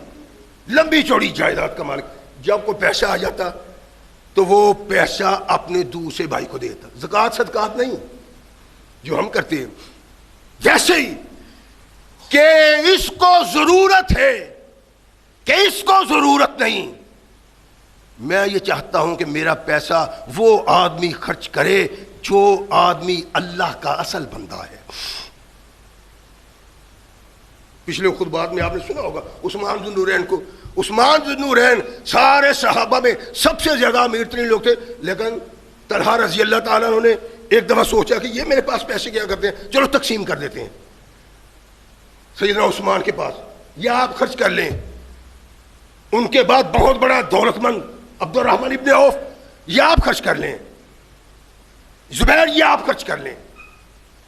لمبی چوڑی جائیداد کا مالک، جب کوئی پیسہ آ جاتا تو وہ پیسہ اپنے دوسرے بھائی کو دیتا۔ زکوٰۃ صدقات نہیں جو ہم کرتے ہیں، ویسے ہی کہ اس کو ضرورت ہے کہ اس کو ضرورت نہیں، میں یہ چاہتا ہوں کہ میرا پیسہ وہ آدمی خرچ کرے جو آدمی اللہ کا اصل بندہ ہے۔ پچھلے خطبات میں آپ نے سنا ہوگا عثمان ذو النورین کو، عثمان ذو النورین سارے صحابہ میں سب سے زیادہ امیر ترین لوگ تھے، لیکن طلحہ رضی اللہ تعالیٰ عنہ نے ایک دفعہ سوچا کہ یہ میرے پاس پیسے کیا کرتے ہیں، چلو تقسیم کر دیتے ہیں۔ سیدنا عثمان کے پاس، یہ آپ خرچ کر لیں. ان کے بعد بہت بڑا دولت مند عبد الرحمن ابن عوف، یہ آپ خرچ کر لیں. زبیر، یہ آپ خرچ کر لیں.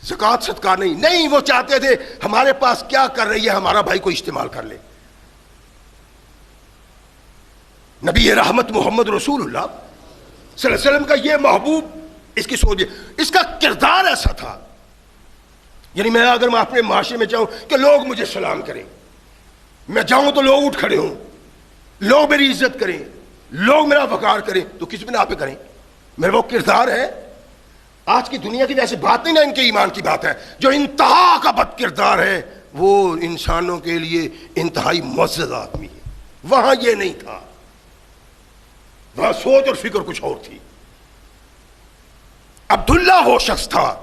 زکوٰۃ صدقہ نہیں، وہ چاہتے تھے ہمارے پاس کیا کر رہی ہے، ہمارا بھائی کو استعمال کر لے. نبی رحمت محمد رسول اللہ صلی اللہ علیہ وسلم کا یہ محبوب، اس کی سوچ، اس کا کردار ایسا تھا. یعنی میں اپنے معاشرے میں چاہوں کہ لوگ مجھے سلام کریں، میں جاؤں تو لوگ اٹھ کھڑے ہوں، لوگ میری عزت کریں، لوگ میرا وقار کریں، تو کس بنا پہ کریں؟ میرا وہ کردار ہے. آج کی دنیا کی ویسے بات نہیں نا، ان کے ایمان کی بات ہے. جو انتہا کا بد کردار ہے وہ انسانوں کے لیے انتہائی معزز آدمی ہے. وہاں یہ نہیں تھا، وہاں سوچ اور فکر کچھ اور تھی. عبداللہ وہ شخص تھا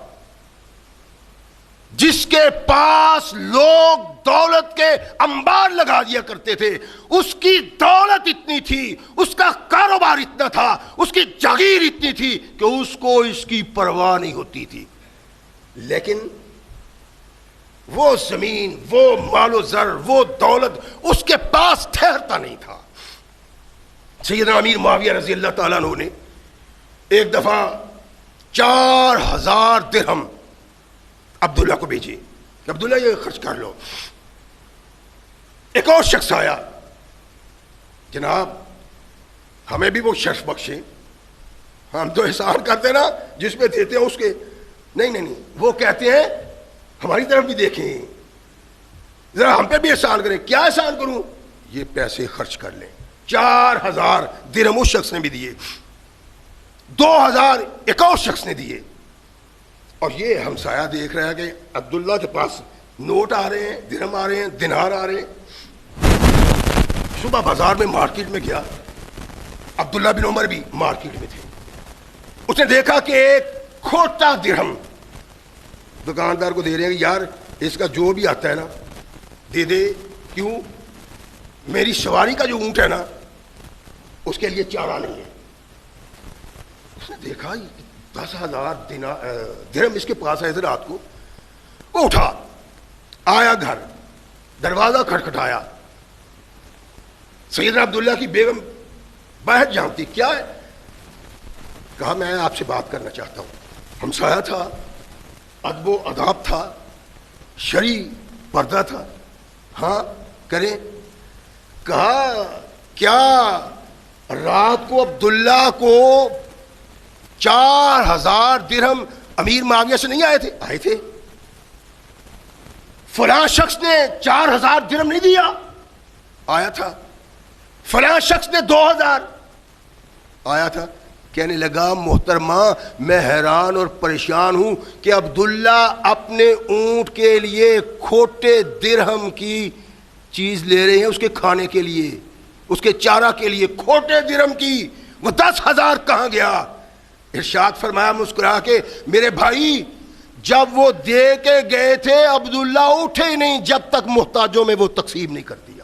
جس کے پاس لوگ دولت کے انبار لگا دیا کرتے تھے. اس کی دولت اتنی تھی، اس کا کاروبار اتنا تھا، اس کی جاگیر اتنی تھی کہ اس کو اس کی پرواہ نہیں ہوتی تھی. لیکن وہ زمین، وہ مال و زر، وہ دولت اس کے پاس ٹھہرتا نہیں تھا. سیدنا امیر معاویہ رضی اللہ تعالیٰ عنہ نے ایک دفعہ 4000 درہم عبداللہ کو بھیجی کہ عبداللہ یہ خرچ کر لو. ایک اور شخص آیا، جناب ہمیں بھی وہ شرف بخشیں، ہم تو احسان کرتے نا جس پہ دیتے ہیں اس کے. نہیں، وہ کہتے ہیں ہماری طرف بھی دیکھیں، ذرا ہم پہ بھی احسان کریں. کیا احسان کروں؟ یہ پیسے خرچ کر لیں. 4000 درہم اس شخص نے بھی دیے، 2000 ایک اور شخص نے دیے. اور یہ ہمسایہ دیکھ رہا ہے کہ عبداللہ کے پاس نوٹ آ رہے ہیں، درہم آ رہے ہیں، دینار آ رہے ہیں. صبح بازار میں مارکیٹ میں گیا، عبداللہ بن عمر بھی مارکیٹ میں تھے. اس نے دیکھا کہ ایک کھوٹا درہم دکاندار کو دے رہے ہیں کہ یار اس کا جو بھی آتا ہے نا دے دے. کیوں؟ میری سواری کا جو اونٹ ہے نا اس کے لیے چارہ نہیں ہے. اس نے دیکھا 10,000 درہم اس کے پاس ہے رات کو. وہ اٹھا آیا گھر، دروازہ کھٹکھٹایا. سیدنا عبداللہ کی بیگم باہر جانتی کیا ہے؟ کہا میں آپ سے بات کرنا چاہتا ہوں. ہمسایہ تھا، ادب و اداب تھا، شرعی پردہ تھا. ہاں کریں. کہا کیا رات کو عبداللہ کو 4000 درہم امیر معاویہ سے نہیں آئے تھے؟ آئے تھے. فلاں شخص نے 4000 درہم نہیں دیا؟ آیا تھا. فلاں شخص نے 2000 آیا تھا. کہنے لگا محترمہ میں حیران اور پریشان ہوں کہ عبداللہ اپنے اونٹ کے لیے کھوٹے درہم کی چیز لے رہے ہیں، اس کے کھانے کے لیے، اس کے چارہ کے لیے. کھوٹے درہم کی وہ 10,000 کہاں گیا؟ ارشاد فرمایا مسکرا کے میرے بھائی جب وہ دے کے گئے تھے عبداللہ اٹھے ہی نہیں جب تک محتاجوں میں وہ تقسیم نہیں کر دیا.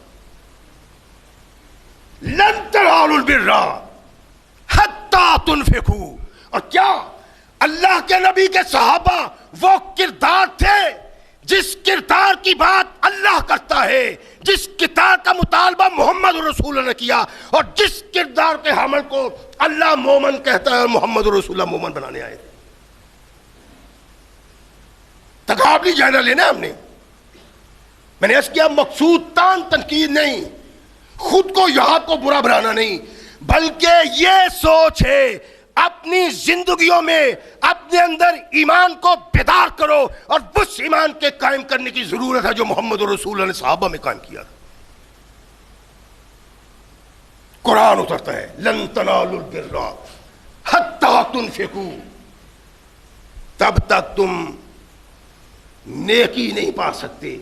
لن تنالوا البر حتی تنفقوا. اور کیا اللہ کے نبی کے صحابہ وہ کردار تھے جس کردار کی بات اللہ کرتا ہے، جس کردار کا مطالبہ محمد رسول اللہ نے کیا، اور جس کردار کے حمل کو اللہ مومن کہتا ہے اور محمد رسول اللہ مومن بنانے آئے تھے. تقابلی جائزہ لینا ہم نے. میں نے اس کیا مقصود تان تنقید نہیں، خود کو یہاں کو برا بنانا نہیں، بلکہ یہ سوچ ہے اپنی زندگیوں میں اپنے اندر ایمان کو بیدار کرو اور اس ایمان کے قائم کرنے کی ضرورت ہے جو محمد رسول اللہ نے صحابہ میں قائم کیا تھا. قرآن اترتا ہے لن تنالوا البر حتی تنفقوا. تب تک تم نیکی نہیں پا سکتے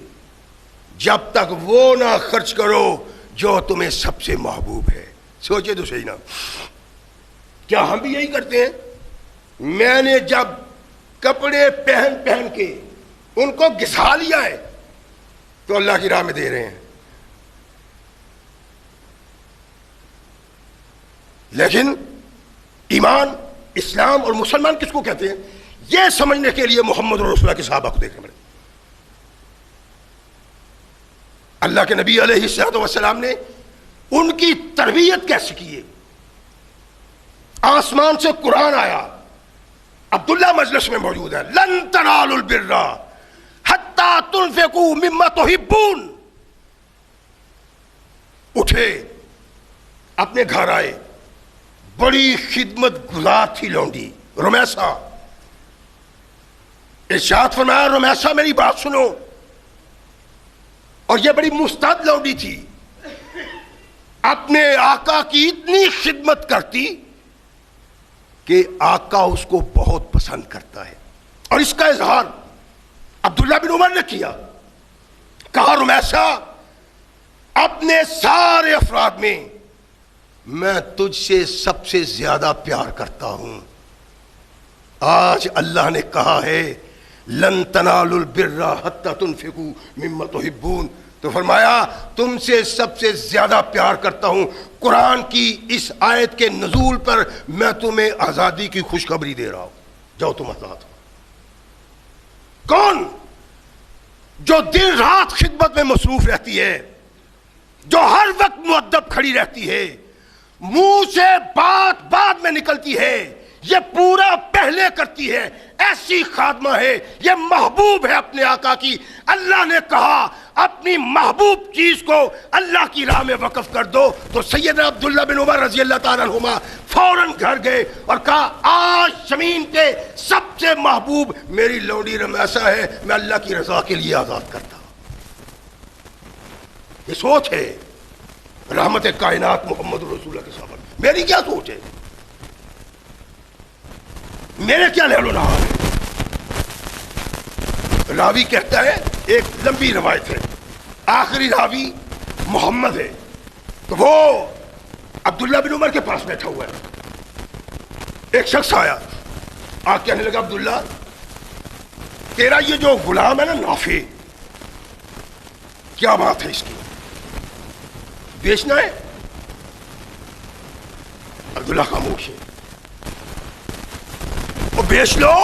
جب تک وہ نہ خرچ کرو جو تمہیں سب سے محبوب ہے. سوچے تو صحیح نا، کیا ہم بھی یہی کرتے ہیں؟ میں نے جب کپڑے پہن کے ان کو گھسا لیا ہے تو اللہ کی راہ میں دے رہے ہیں، لیکن ایمان، اسلام اور مسلمان کس کو کہتے ہیں یہ سمجھنے کے لیے محمد رسول اللہ کے صحابہ کو دیکھنا پڑے. اللہ کے نبی علیہ الصلوۃ والسلام نے ان کی تربیت کیسے کی ہے؟ آسمان سے قرآن آیا، عبداللہ مجلس میں موجود ہے، لن تنالوا البر حتی تنفقوا مما تحبون. اٹھے، اپنے گھر آئے، بڑی خدمت گزار تھی لونڈی رمیسا. ارشاد فرمایا رمیسا میری بات سنو. اور یہ بڑی مستعد لونڈی تھی، اپنے آقا کی اتنی خدمت کرتی کہ آقا اس کو بہت پسند کرتا ہے. اور اس کا اظہار عبداللہ بن عمر نے کیا. کہا رمیسا اپنے سارے افراد میں تجھ سے سب سے زیادہ پیار کرتا ہوں. آج اللہ نے کہا ہے لن تنالوا البر حتی تنفقوا مما تحبون، تو فرمایا تم سے سب سے زیادہ پیار کرتا ہوں. قرآن کی اس آیت کے نزول پر میں تمہیں آزادی کی خوشخبری دے رہا ہوں، جاؤ تم آزاد ہو. کون؟ جو دن رات خدمت میں مصروف رہتی ہے، جو ہر وقت مؤدب کھڑی رہتی ہے، منہ سے بات بعد میں نکلتی ہے، یہ پورا پہلے کرتی ہے، ایسی خادمہ ہے، یہ محبوب ہے اپنے آقا کی. اللہ نے کہا اپنی محبوب چیز کو اللہ کی راہ میں وقف کر دو. تو سیدنا عبداللہ بن عمر رضی اللہ تعالیٰ عنہما فوراً گھر گئے اور کہا آج زمین پہ سب سے محبوب میری لونڈی رمیسا ہے، میں اللہ کی رضا کے لیے آزاد کرتا ہوں. یہ سوچ ہے رحمت کائنات محمد رسول اللہ کے صحابہ. میری کیا سوچ ہے، میرے کیا لہل و نہار ہے. راوی کہتا ہے، ایک لمبی روایت ہے، آخری راوی محمد ہے، تو وہ عبداللہ بن عمر کے پاس بیٹھا ہوا ہے. ایک شخص آیا، آ کہنے لگا عبداللہ تیرا یہ جو غلام ہے نا نافع، کیا بات ہے اس کی، بیچنا ہے؟ عبداللہ خاموش ہے. وہ بیچ لو،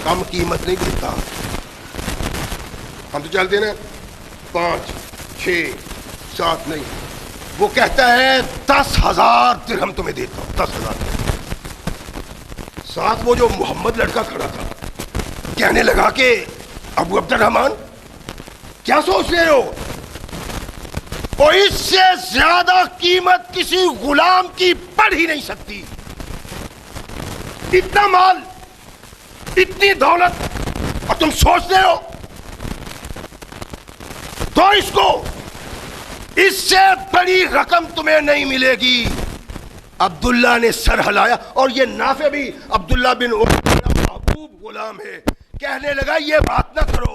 کم قیمت نہیں دیتا. ہم تو چلتے نا 5 6 7 نہیں، وہ کہتا ہے 10,000 درہم تمہیں دیتا ہوں، 10,000. ساتھ وہ جو محمد لڑکا کھڑا تھا کہنے لگا کہ ابو عبد الرحمن کیا سوچ رہے ہو، اور اس سے زیادہ قیمت کسی غلام کی پڑ ہی نہیں سکتی. اتنا مال، اتنی دولت، اور تم سوچ رہے ہو تو اس کو، اس سے بڑی رقم تمہیں نہیں ملے گی. عبداللہ نے سر ہلایا، اور یہ نافع بھی عبداللہ بن عمر کا محبوب غلام ہے. کہنے لگا یہ بات نہ کرو،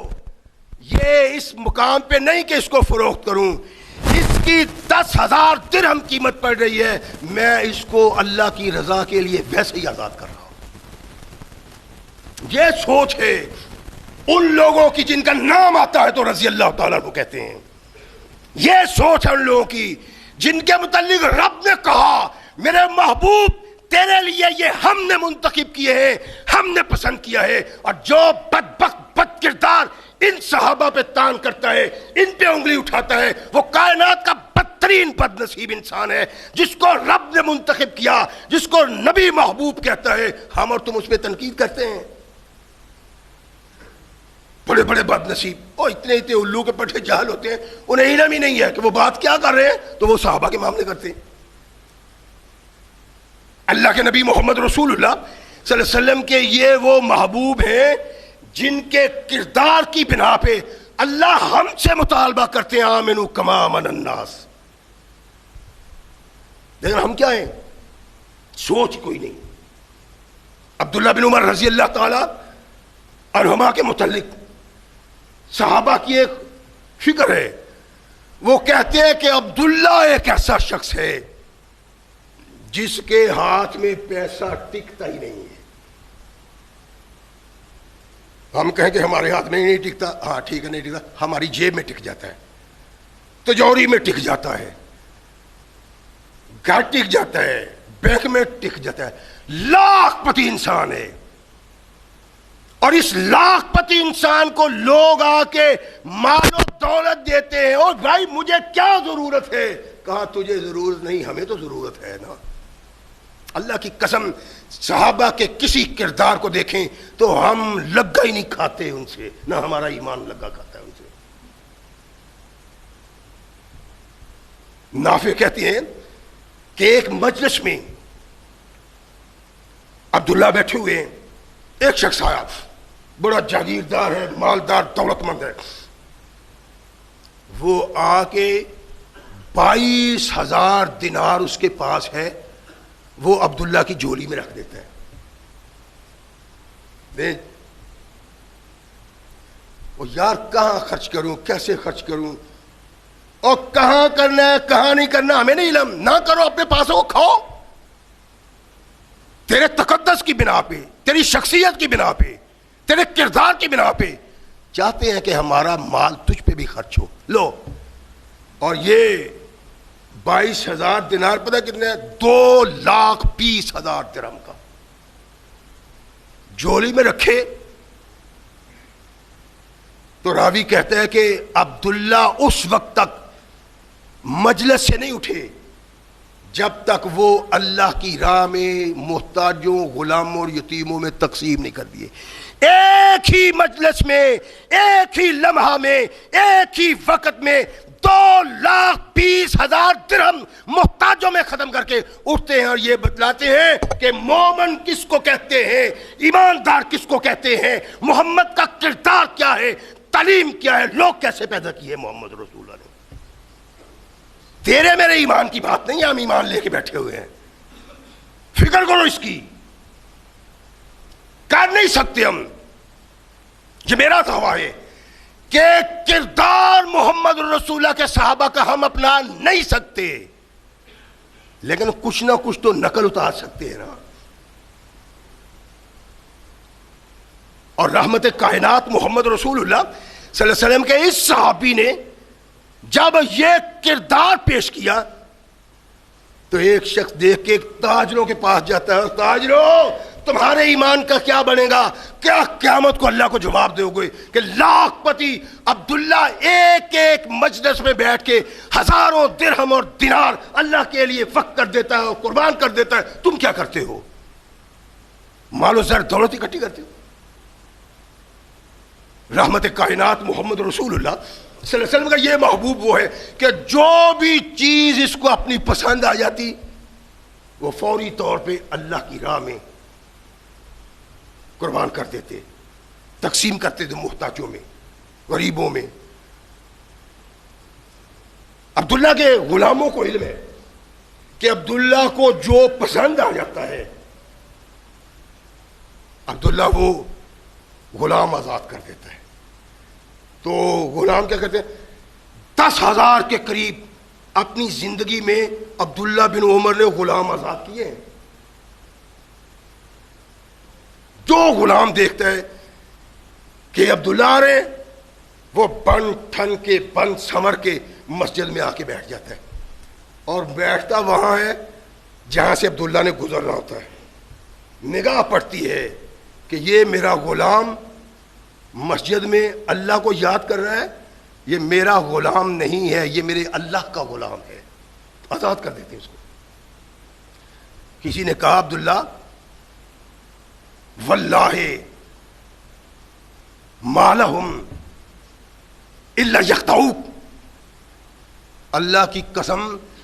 یہ اس مقام پہ نہیں کہ اس کو فروخت کروں، اس کی 10,000 درہم قیمت پڑ رہی ہے، میں اس کو اللہ کی رضا کے لیے ویسے ہی آزاد کر رہا ہوں. یہ سوچ ہے ان لوگوں کی جن کا نام آتا ہے تو رضی اللہ تعالیٰ کو کہتے ہیں. یہ سوچ ہے ان لوگوں کی جن کے متعلق رب نے کہا میرے محبوب تیرے لیے یہ ہم نے منتخب کیے ہیں، ہم نے پسند کیا ہے. اور جو بدبخت بد کردار ان صحابہ پہ تان کرتا ہے، ان پہ انگلی اٹھاتا ہے، وہ کائنات کا بدترین بد نصیب انسان ہے. جس کو رب نے منتخب کیا، جس کو نبی محبوب کہتا ہے، ہم اور تم اس پہ تنقید کرتے ہیں. بڑے بڑے بد نصیب، اور اتنے الو کے پٹھے جہل ہوتے ہیں، انہیں علم ہی نہیں ہے کہ وہ بات کیا کر رہے ہیں، تو وہ صحابہ کے معاملے کرتے ہیں. اللہ کے نبی محمد رسول اللہ صلی اللہ علیہ وسلم کے یہ وہ محبوب ہیں جن کے کردار کی بنا پہ اللہ ہم سے مطالبہ کرتے ہیں آمنو کما آمن الناس. لیکن ہم کیا ہیں، سوچ کوئی نہیں. عبداللہ بن عمر رضی اللہ تعالی عنہما کے متعلق صحابہ کی ایک فکر ہے. وہ کہتے ہیں کہ عبداللہ ایک ایسا شخص ہے جس کے ہاتھ میں پیسہ ٹکتا ہی نہیں ہے. ہم کہیں کہ ہمارے ہاتھ میں نہیں ٹکتا، ہاں ٹھیک ہے نہیں ٹکتا، ہماری جیب میں ٹک جاتا ہے، تجوری میں ٹک جاتا ہے، گھر ٹک جاتا ہے، بینک میں ٹک جاتا ہے. لاکھ پتی انسان ہے اور اس لاکھ پتی انسان کو لوگ آ کے مال و دولت دیتے ہیں، اور بھائی مجھے کیا ضرورت ہے؟ کہا تجھے ضرورت نہیں، ہمیں تو ضرورت ہے نا۔ اللہ کی قسم صحابہ کے کسی کردار کو دیکھیں تو ہم لگا ہی نہیں کھاتے ان سے، نہ ہمارا ایمان لگا کھاتا ہے ان سے۔ نافع کہتے ہیں کہ ایک مجلس میں عبداللہ بیٹھے ہوئے ہیں، ایک شخص آیا، بڑا جاگیردار ہے، مالدار، دولت مند ہے، وہ آ کے 22,000 دینار اس کے پاس ہے، وہ عبداللہ کی جھولی میں رکھ دیتا ہے۔ وہ یار کہاں خرچ کروں، کیسے خرچ کروں، اور کہاں کرنا ہے کہاں نہیں کرنا ہمیں نہیں علم، نہ کرو، اپنے پاس وہ کھاؤ، تیرے تقدس کی بنا پہ، تیری شخصیت کی بنا پہ، تیرے کردار کی بنا پہ چاہتے ہیں کہ ہمارا مال تجھ پہ بھی خرچ ہو، لو۔ اور یہ 22,000 دینار پتہ کتنے ہیں؟ 2,20,000 درہم کا جھولی میں رکھے۔ تو راوی کہتا ہے کہ عبداللہ اس وقت تک مجلس سے نہیں اٹھے جب تک وہ اللہ کی راہ میں محتاجوں، غلاموں اور یتیموں میں تقسیم نہیں کر دیے۔ ایک ہی مجلس میں، ایک ہی لمحہ میں، ایک ہی وقت میں 2,20,000 درہم محتاجوں میں ختم کر کے اٹھتے ہیں، اور یہ بتلاتے ہیں کہ مومن کس کو کہتے ہیں، ایماندار کس کو کہتے ہیں، محمد کا کردار کیا ہے، تعلیم کیا ہے، لوگ کیسے پیدا کیے محمد رسول اللہ نے۔ تیرے میرے ایمان کی بات نہیں ہے، ہم ایمان لے کے بیٹھے ہوئے ہیں، فکر کرو اس کی، کر نہیں سکتے ہم۔ یہ میرا دعویٰ ہے کہ کردار محمد رسول اللہ کے صحابہ کا ہم اپنا نہیں سکتے، لیکن کچھ نہ کچھ تو نقل اتار سکتے ہیں نا۔ اور رحمت کائنات محمد رسول اللہ صلی اللہ علیہ وسلم کے اس صحابی نے جب یہ کردار پیش کیا تو ایک شخص دیکھ کے ایک تاجروں کے پاس جاتا ہے، تاجروں تمہارے ایمان کا کیا بنے گا؟ کیا قیامت کو اللہ کو جواب دو گے کہ لاکھ پتی عبداللہ ایک ایک مجلس میں بیٹھ کے ہزاروں درہم اور دینار اللہ کے لیے وقف کر دیتا ہے اور قربان کر دیتا ہے، تم کیا کرتے ہو؟ مال و زر دولت اکٹھی کرتے ہو؟ رحمت کائنات محمد رسول اللہ صلی اللہ علیہ وسلم کا یہ محبوب وہ ہے کہ جو بھی چیز اس کو اپنی پسند آ جاتی وہ فوری طور پہ اللہ کی راہ میں قربان کر دیتے، تقسیم کرتے تھے محتاجوں میں، غریبوں میں۔ عبداللہ کے غلاموں کو علم ہے کہ عبداللہ کو جو پسند آ جاتا ہے عبداللہ وہ غلام آزاد کر دیتا ہے۔ تو غلام کیا کرتے ہیں؟ 10,000 کے قریب اپنی زندگی میں عبداللہ بن عمر نے غلام آزاد کیے ہیں۔ جو غلام دیکھتا ہے کہ عبداللہ آ رہے ہیں، وہ بن ٹھن کے بن سمر کے مسجد میں آ کے بیٹھ جاتا ہے، اور بیٹھتا وہاں ہے جہاں سے عبداللہ نے گزرنا ہوتا ہے۔ نگاہ پڑتی ہے کہ یہ میرا غلام مسجد میں اللہ کو یاد کر رہا ہے، یہ میرا غلام نہیں ہے، یہ میرے اللہ کا غلام ہے، آزاد کر دیتے ہیں اس کو۔ کسی نے کہا عبداللہ واللہ ما لہم الا یخدعوک، اللہ کی قسم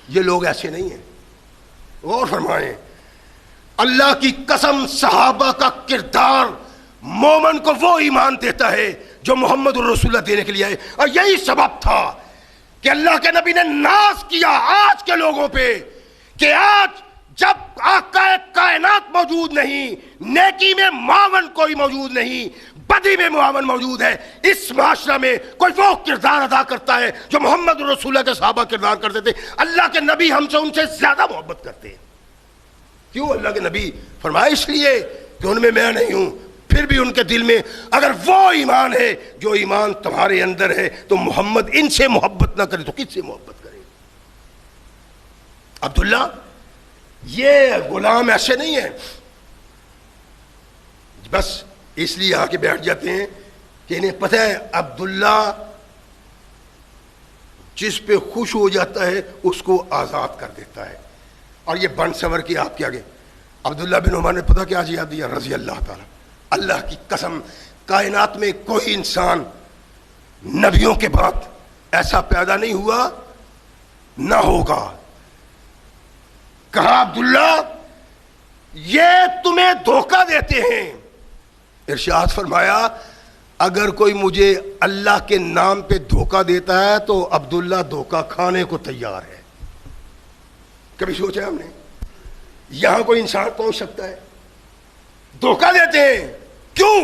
یہ لوگ ایسے نہیں ہیں۔ غور فرمائیں، اللہ کی قسم صحابہ کا کردار مومن کو وہ ایمان دیتا ہے جو محمد الرسول اللہ دینے کے لیے آئے، اور یہی سبب تھا کہ اللہ کے نبی نے ناز کیا آج کے لوگوں پہ کہ آج جب آقا کائنات موجود نہیں، نیکی میں معاون کوئی موجود نہیں، بدی میں معاون موجود ہے، اس معاشرہ میں کوئی وہ کردار ادا کرتا ہے جو محمد رسول اللہ کے صحابہ کردار کرتے تھے۔ اللہ کے نبی ہم سے ان سے زیادہ محبت کرتے ہیں۔ کیوں؟ اللہ کے نبی فرمایا اس لیے کہ ان میں نہیں ہوں، پھر بھی ان کے دل میں اگر وہ ایمان ہے جو ایمان تمہارے اندر ہے تو محمد ان سے محبت نہ کرے تو کس سے محبت کرے؟ عبداللہ یہ غلام ایسے نہیں ہے بس اس لیے آ کے بیٹھ جاتے ہیں کہ انہیں پتہ ہے عبداللہ جس پہ خوش ہو جاتا ہے اس کو آزاد کر دیتا ہے. اور یہ بن سور کے آپ کے آگے عبداللہ بن عمر نے پتہ کیا جواب دیا؟ رضی اللہ تعالیٰ. اللہ کی قسم کائنات میں کوئی انسان نبیوں کے بعد ایسا پیدا نہیں ہوا نہ ہوگا. کہا عبداللہ یہ تمہیں دھوکہ دیتے ہیں. ارشاد فرمایا اگر کوئی مجھے اللہ کے نام پہ دھوکہ دیتا ہے تو عبداللہ دھوکہ کھانے کو تیار ہے. کبھی سوچا ہم نے یہاں کوئی انسان پہنچ سکتا ہے؟ دھوکہ دیتے ہیں. کیوں؟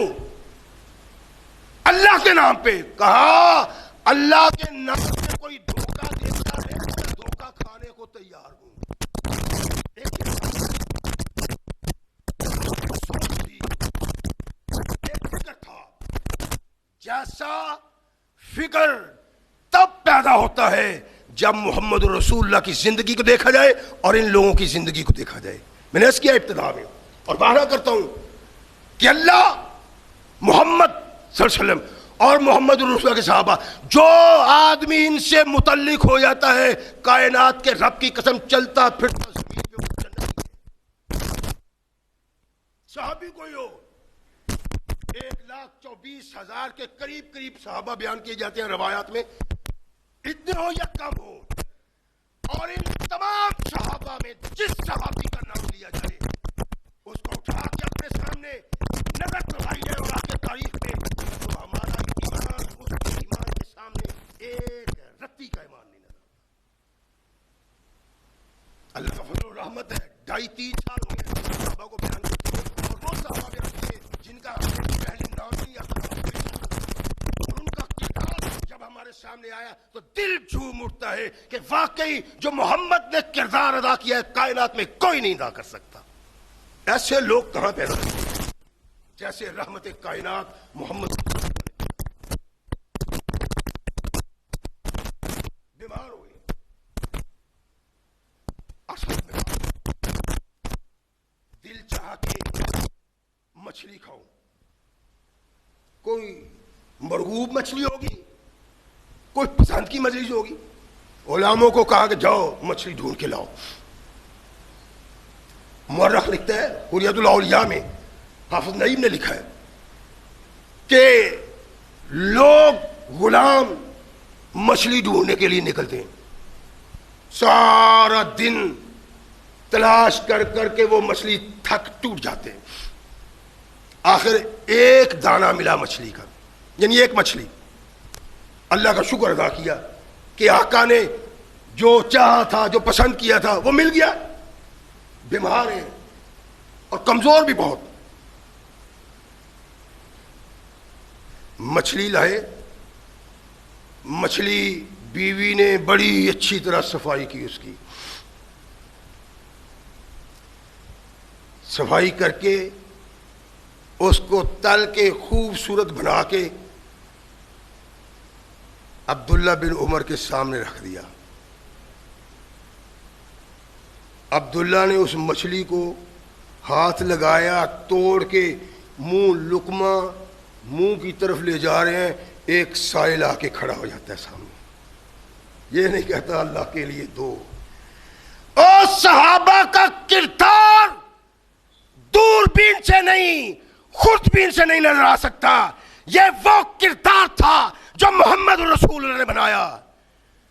اللہ کے نام پہ. کہا اللہ کے نام پہ کوئی دھوکہ دیتا ہے میں دھوکہ کھانے کو تیار ہوں. جیسا فکر تب پیدا ہوتا ہے جب محمد رسول اللہ کی زندگی کو دیکھا جائے اور ان لوگوں کی زندگی کو دیکھا جائے. میں نے اس کیا ابتدا میں اور بہرا کرتا ہوں کہ اللہ محمد صلی اللہ علیہ وسلم اور محمد رسول اللہ کے صحابہ جو آدمی ان سے متعلق ہو جاتا ہے کائنات کے رب کی قسم چلتا پھرتا زمین پہ وہ جنتی ہے. صحابی کوئی ہو 1,24,000 کے قریب صحابہ بیان کیے جاتے ہیں روایات میں. اتنے ہو یا کم ہو اور ان تمام صحابہ میں جس صحابی کا نام لیا جائے اس کو اٹھا کے اپنے سامنے نظر چڑھائی جائے اور آگے تاریخ میں تو ہمارا ایمان اس کے ایمان کے سامنے ایک رتی کا ایمان نہیں نظر. اللہ کا فضل و رحمت ہے 2.5-3 سال ہو گئے صحابہ کو بیان کرتے ہیں اور وہ صحابہ بیان کرتے ہیں جن کا پہلے نام نہیں آتا اور ان کا کردار جب ہمارے سامنے آیا تو دل جھوم اٹھتا ہے کہ واقعی جو محمد نے کردار ادا کیا ہے کائنات میں کوئی نہیں ادا کر سکتا. ایسے لوگ کہاں پیدا ہوتے جیسے رحمت کائنات محمد. بیمار ہوئے دل چاہ کے مچھلی کھاؤ. کوئی مرغوب مچھلی ہوگی کوئی پسند کی مچھلی ہوگی. علماء کو کہا کہ جاؤ مچھلی ڈھونڈ کے لاؤ. مورخ لکھتا ہے حریت الاولیاء میں حافظ نعیم نے لکھا ہے کہ لوگ غلام مچھلی ڈھونڈنے کے لیے نکلتے ہیں سارا دن تلاش کر کر کے وہ مچھلی تھک ٹوٹ جاتے ہیں. آخر ایک دانہ ملا مچھلی کا یعنی ایک مچھلی. اللہ کا شکر ادا کیا کہ آقا نے جو چاہا تھا جو پسند کیا تھا وہ مل گیا. بیمار ہیں اور کمزور بھی بہت. مچھلی لائے. مچھلی بیوی نے بڑی اچھی طرح صفائی کی اس کی. صفائی کر کے اس کو تل کے خوبصورت بنا کے عبداللہ بن عمر کے سامنے رکھ دیا. عبداللہ نے اس مچھلی کو ہاتھ لگایا توڑ کے منہ لقمہ منہ کی طرف لے جا رہے ہیں. ایک سائل آ کے کھڑا ہو جاتا ہے سامنے. یہ نہیں کہتا اللہ کے لیے دو. اور صحابہ کا کردار دوربین سے نہیں خوردبین سے نہیں نظر آ سکتا. یہ وہ کردار تھا جو محمد رسول اللہ نے بنایا.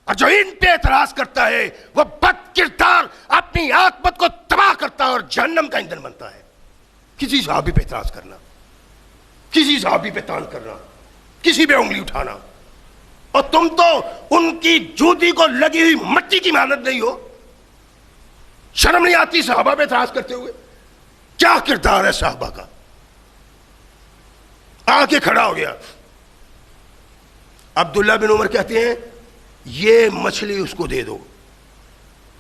اور جو ان پہ اعتراض کرتا ہے وہ بد کردار اپنی عاقبت کو تباہ کرتا ہے اور جہنم کا ایندھن بنتا ہے. کسی صحابی پہ اعتراض کرنا کسی صحابی پہ تان کرنا کسی پہ انگلی اٹھانا اور تم تو ان کی جوتی کو لگی ہوئی مٹی کی مانند نہیں ہو. شرم نہیں آتی صحابہ پہ اعتراض کرتے ہوئے؟ کیا کردار ہے صحابہ کا. آ کے کھڑا ہو گیا. عبداللہ بن عمر کہتے ہیں یہ مچھلی اس کو دے دو.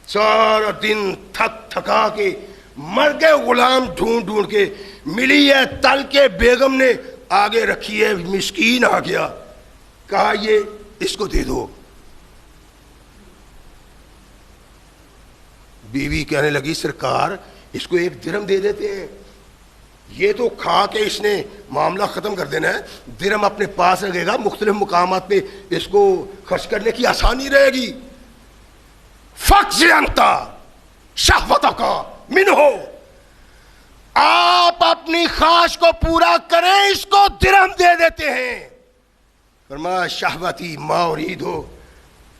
سارا دن تھک تھکا کے مر گئے غلام ڈھونڈ ڈھونڈ کے ملی ہے تل کے بیگم نے آگے رکھی ہے. مسکین آ گیا کہا یہ اس کو دے دو. بیوی کہنے لگی سرکار اس کو 1 درہم دے دیتے ہیں. یہ تو کھا کے اس نے معاملہ ختم کر دینا ہے، درہم اپنے پاس رکھے گا، مختلف مقامات پہ اس کو خرچ کرنے کی آسانی رہے گی۔ فَقْضِ أَنْتَ شَهْوَتَكَ مِنْهُ، آپ اپنی خواہش کو پورا کریں، اس کو درہم دے دیتے ہیں۔ فرمایا شہوتی ما اریدو،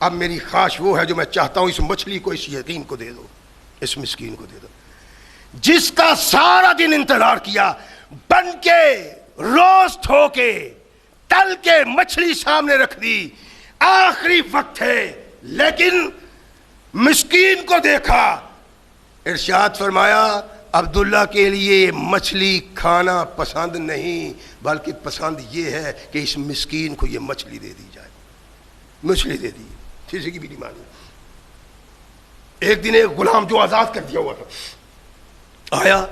اب میری خواہش وہ ہے جو میں چاہتا ہوں، اس مچھلی کو، اس یتیم کو دے دو، اس مسکین کو دے دو، جس کا سارا دن انتظار کیا، بن کے روسٹ ہو کے تل کے مچھلی سامنے رکھ دی، آخری وقت ہے لیکن مسکین کو دیکھا۔ ارشاد فرمایا عبداللہ کے لیے مچھلی کھانا پسند نہیں، بلکہ پسند یہ ہے کہ اس مسکین کو یہ مچھلی دے دی جائے۔ مچھلی دے دی، کسی کی بھی نہیں مانی۔ ایک دن ایک غلام جو آزاد کر دیا ہوا تھا آیا،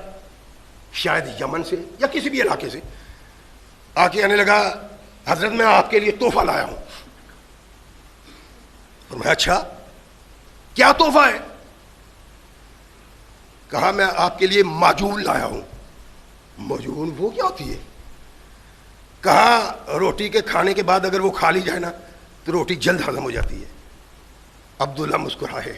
شاید یمن سے یا کسی بھی علاقے سے، آ کے آنے لگا، حضرت میں آپ کے لیے تحفہ لایا ہوں۔ اور میں اچھا کیا تحفہ ہے؟ کہا میں آپ کے لیے معجون لایا ہوں۔ معجون وہ کیا ہوتی ہے؟ کہا روٹی کے کھانے کے بعد اگر وہ کھا لی جائے نا تو روٹی جلد ہضم ہو جاتی ہے۔ عبداللہ مسکرائے،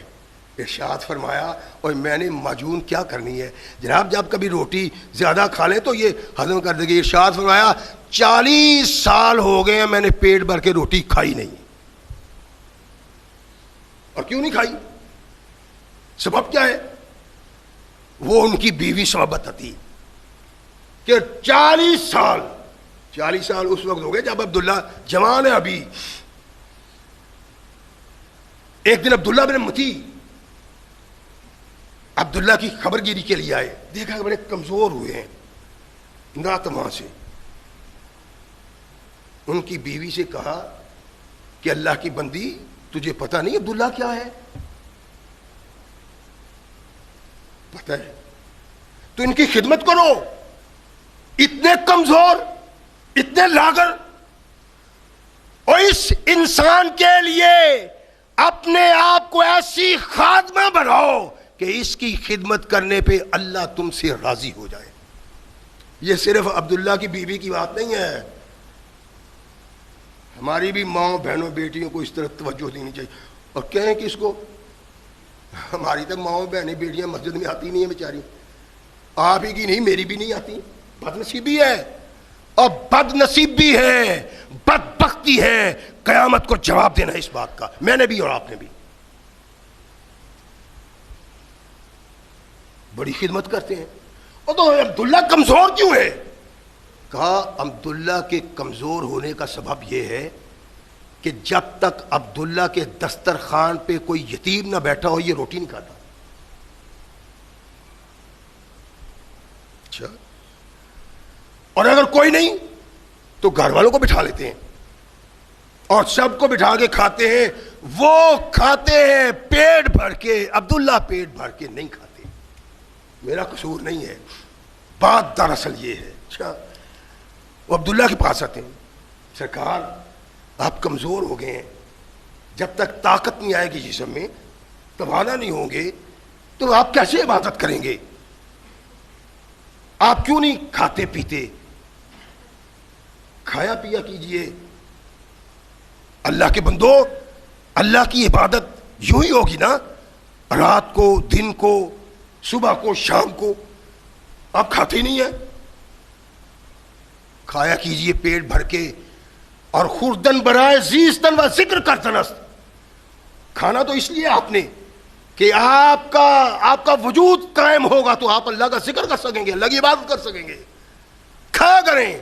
ارشاد فرمایا اور میں نے معجون کیا کرنی ہے جناب، جب کبھی روٹی زیادہ کھا لیں تو یہ ہضم کر دے گی۔ ارشاد فرمایا 40 سال ہو گئے ہیں میں نے پیٹ بھر کے روٹی کھائی نہیں۔ اور کیوں نہیں کھائی؟ سبب کیا ہے؟ وہ ان کی بیوی سبب بتاتی کہ 40 سال اس وقت ہو گئے جب عبداللہ جوان ہے ابھی۔ ایک دن عبداللہ بن متی عبداللہ کی خبر گیری کے لیے آئے، دیکھا کہ بڑے کمزور ہوئے ہیں ناتواں سے۔ ان کی بیوی سے کہا کہ اللہ کی بندی تجھے پتہ نہیں عبداللہ کیا ہے؟ پتہ ہے تو ان کی خدمت کرو، اتنے کمزور، اتنے لاغر، اور اس انسان کے لیے اپنے آپ کو ایسی خادمہ بناؤ کہ اس کی خدمت کرنے پہ اللہ تم سے راضی ہو جائے۔ یہ صرف عبداللہ کی بیوی کی بات نہیں ہے، ہماری بھی ماں بہنوں بیٹیوں کو اس طرح توجہ دینی چاہیے۔ اور کہیں کہ اس کو، ہماری تو ماں بہنیں بیٹیاں مسجد میں آتی نہیں ہیں بیچاری، آپ ہی کی نہیں میری بھی نہیں آتی، بد نصیبی ہے، اور بد نصیبی ہے، بدبختی ہے، قیامت کو جواب دینا اس بات کا، میں نے بھی اور آپ نے بھی۔ بڑی خدمت کرتے ہیں۔ اور تو عبداللہ کمزور کیوں ہے؟ کہا عبداللہ کے کمزور ہونے کا سبب یہ ہے کہ جب تک عبداللہ کے دسترخوان پہ کوئی یتیم نہ بیٹھا ہو یہ روٹی نہیں کھاتا۔ اچھا، اور اگر کوئی نہیں تو گھر والوں کو بٹھا لیتے ہیں اور سب کو بٹھا کے کھاتے ہیں، وہ کھاتے ہیں پیٹ بھر کے، عبداللہ پیٹ بھر کے نہیں کھاتے۔ میرا قصور نہیں ہے، بات دراصل یہ ہے۔ اچھا، وہ عبداللہ کے پاس آتے ہیں، سرکار آپ کمزور ہو گئے ہیں، جب تک طاقت نہیں آئے گی جسم میں، توانا نہیں ہوں گے تو آپ کیسے عبادت کریں گے؟ آپ کیوں نہیں کھاتے پیتے؟ کھایا پیا کیجئے۔ اللہ کے بندو، اللہ کی عبادت یوں ہی ہوگی نا، رات کو، دن کو، صبح کو، شام کو، آپ کھاتے ہی نہیں ہیں۔ کھایا کیجئے پیٹ بھر کے، اور خوردن برائے زیستن و ذکر کرتن است، کھانا تو اس لیے آپ نے کہ آپ کا وجود قائم ہوگا تو آپ اللہ کا ذکر کر سکیں گے، اللہ کی عبادت کر سکیں گے، کھا کریں۔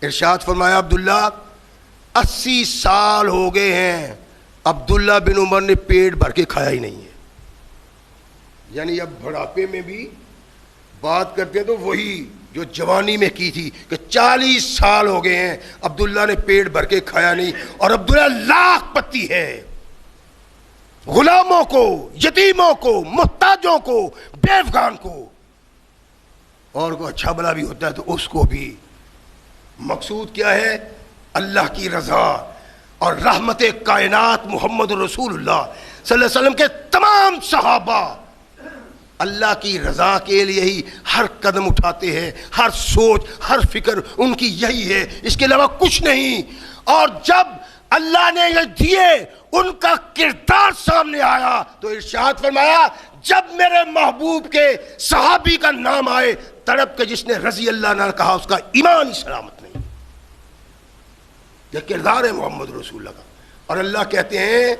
ارشاد فرمایا عبداللہ 80 سال ہو گئے ہیں عبداللہ بن عمر نے پیٹ بھر کے کھایا ہی نہیں ہے۔ یعنی اب بڑھاپے میں بھی بات کرتے ہیں تو وہی جو جوانی میں کی تھی کہ 40 سال ہو گئے ہیں عبداللہ نے پیٹ بھر کے کھایا نہیں، اور عبداللہ لاکھ پتی ہے، غلاموں کو، یتیموں کو، محتاجوں کو، بیوگان کو، اور کو اچھا بلا بھی ہوتا ہے تو اس کو بھی۔ مقصود کیا ہے؟ اللہ کی رضا اور رحمت کائنات محمد رسول اللہ صلی اللہ علیہ وسلم کے تمام صحابہ اللہ کی رضا کے لیے ہی ہر قدم اٹھاتے ہیں، ہر سوچ ہر فکر ان کی یہی ہے، اس کے علاوہ کچھ نہیں۔ اور جب اللہ نے یہ دیے، ان کا کردار سامنے آیا تو ارشاد فرمایا جب میرے محبوب کے صحابی کا نام آئے تڑپ کے جس نے رضی اللہ عنہ کہا اس کا ایمان ہی سلامت نہیں۔ یہ کردار ہے محمد رسول اللہ کا۔ اور اللہ کہتے ہیں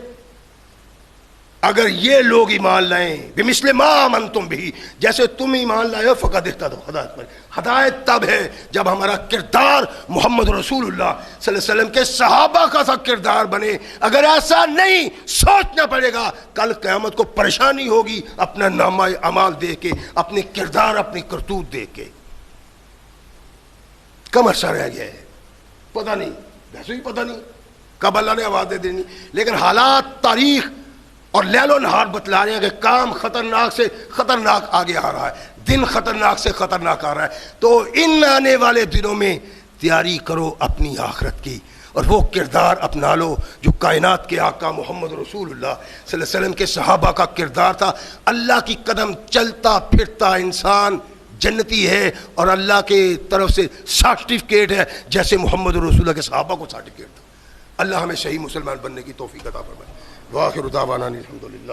اگر یہ لوگ ایمان لائیں بمثل ما آمنتم بھی، جیسے تم ایمان لائے ہو، فقد اہتدوا، ہدایت پر۔ ہدایت تب ہے جب ہمارا کردار محمد رسول اللہ صلی اللہ علیہ وسلم کے صحابہ کا سا کردار بنے۔ اگر ایسا نہیں، سوچنا پڑے گا کل قیامت کو پریشانی ہوگی اپنا نامہ اعمال دے کے، اپنے کردار اپنی کرتوت دے کے۔ کم عرصہ رہ گیا ہے، پتہ نہیں، ویسے ہی پتہ نہیں کب اللہ نے آواز دے دینی، لیکن حالات، تاریخ اور لیل و نہار بتلا رہے ہیں کہ کام خطرناک سے خطرناک آگے آ رہا ہے، دن خطرناک سے خطرناک آ رہا ہے۔ تو ان آنے والے دنوں میں تیاری کرو اپنی آخرت کی، اور وہ کردار اپنا لو جو کائنات کے آقا محمد رسول اللہ صلی اللہ علیہ وسلم کے صحابہ کا کردار تھا۔ اللہ کی قدم چلتا پھرتا انسان جنتی ہے، اور اللہ کے طرف سے سرٹیفکیٹ ہے جیسے محمد رسول اللہ کے صحابہ کو سرٹیفکیٹ تھا۔ اللہ ہمیں صحیح مسلمان بننے کی توفیق عطا فرمائے۔ وآخر دعوانا الحمدللہ۔